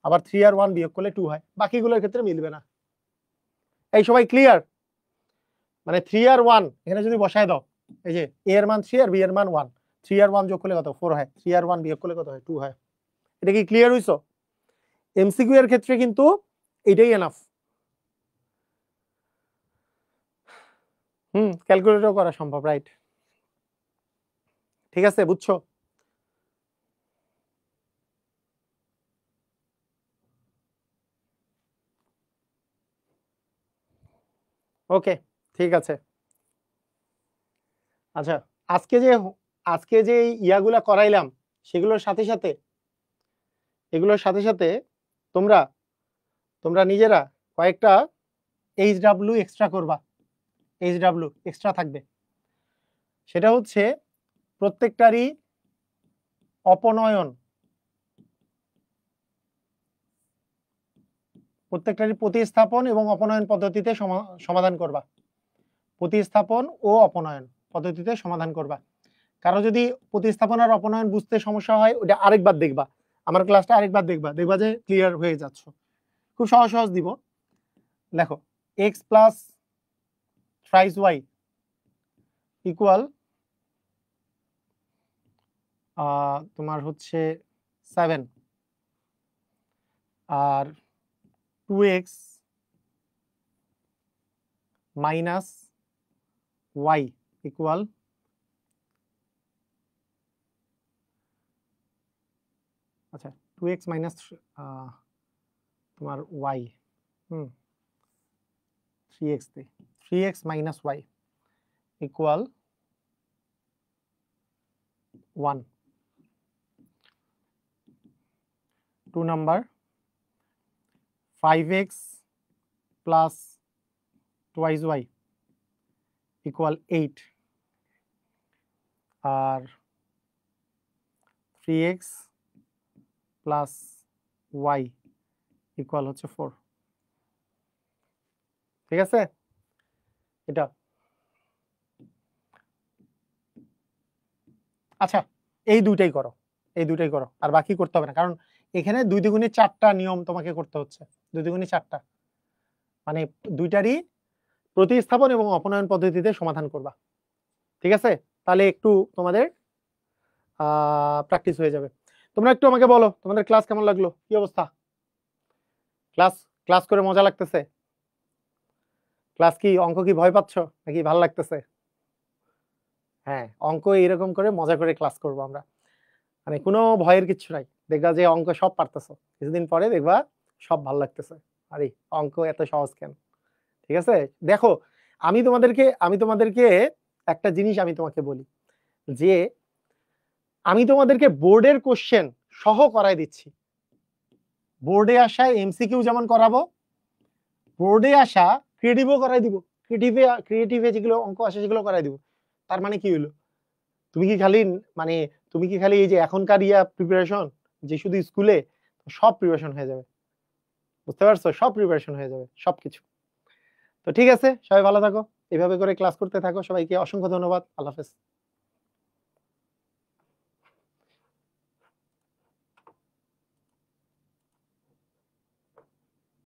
আবার 3 আর 1 বিয়োগ করলে 2 হয়, বাকিগুলোর ক্ষেত্রে মিলবে না। এই সবাই ক্লিয়ার? মানে 3 আর 1 এখানে যদি বসায় দাও, এই যে a এর মান 3 আর b এর মান 1, 3 আর 1 যোগ করলে কত 4 হয়, 3 আর 1 বিয়োগ করলে কত হয় 2 হয়। এটা কি ক্লিয়ার হইছো? এমসিকিউ এর ক্ষেত্রে কিন্তু এটাই এনাফ। ক্যালকুলেটর করা সম্ভব, রাইট? ঠিক আছে, বুঝছো? ওকে, ঠিক আছে। আচ্ছা, আজকে যে ইয়াগুলা করাইলাম সেগুলোর সাথে সাথে তোমরা নিজেরা কয়েকটা HW এক্সট্রা করবা, HW এক্সট্রা থাকবে। সেটা হচ্ছে প্রত্যেকটারই প্রতিস্থাপন এবং অপনয়ন পদ্ধতিতে সমাধান করবা, প্রতিস্থাপন ও অপনয়ন পদ্ধতিতে সমাধান করবা। কারো যদি প্রতিস্থাপন আর অপনয়ন বুঝতে সমস্যা হয়, ওটা আরেকবার দেখবা, আমার ক্লাসটা আরেকবার দেখবা যে ক্লিয়ার হয়ে যাচ্ছে। খুব সহজ দিব। দেখো x plus thrice y equal তোমার হচ্ছে 7, আর 2x মাইনাস y ইকুয়াল আচ্ছা 2x মাইনাস তোমার y 3x minus y equal 1। 2 number 5x plus twice y equal 8, আর 3x প্লাস y ইকুয়াল হচ্ছে 4। ঠিক আছে, এটা আচ্ছা এই দুইটাই করো, এই দুইটাই করো, আর বাকি করতে হবে না, কারণ এখানে 2 দ্বিগুণে 4টা নিয়ম তোমাকে করতে হচ্ছে। 2 দ্বিগুণে 4টা মানে দুইটারই প্রতিস্থাপন এবং অপনয়ন পদ্ধতিতে সমাধান করবা। ঠিক আছে, তাহলে একটু তোমাদের প্র্যাকটিস হয়ে যাবে। তোমরা একটু আমাকে বলো তোমাদের ক্লাস কেমন লাগলো, কি অবস্থা? ক্লাস ক্লাস করে মজা লাগতেছে? ক্লাস কি অঙ্ক কি ভয় পাচ্ছ নাকি ভালো লাগতেছে? হ্যাঁ, অঙ্ক এরকম করে মজা করে ক্লাস করব আমরা, মানে কোনো ভয়ের কিছু নাই। দেখবা যে অঙ্ক সব পারতেছো, কিছুদিন পরে দেখবা সব ভালো লাগতেছে। আরে অঙ্ক এত সহজ কেন? ঠিক আছে, দেখো আমি তোমাদেরকে একটা জিনিস আমি তোমাকে বলি, যে আমি তোমাদেরকে বোর্ডের কোশ্চেন সহ করাই দিচ্ছি। বোর্ডে আসা এমসিকিউ যেমন করাবো, বোর্ডে আসা ক্রিয়েটিভও করাই দিব। ক্রিয়েটিভে যেগুলো অঙ্ক আসে সেগুলো করাই দিব। তার মানে কি হলো, তুমি কি খালি মানে তুমি কি খালি এই যে এখনকার প্রিপারেশন যে শুধু স্কুলে, সব প্রিপারেশন হয়ে যাবে, বুঝতে পারছো? সব প্রিপারেশন হয়ে যাবে সবকিছু। তো ঠিক আছে, সবাই ভালো থাকো, এভাবে করে ক্লাস করতে থাকো। সবাইকে অসংখ্য ধন্যবাদ, আল্লাহ হাফেজ।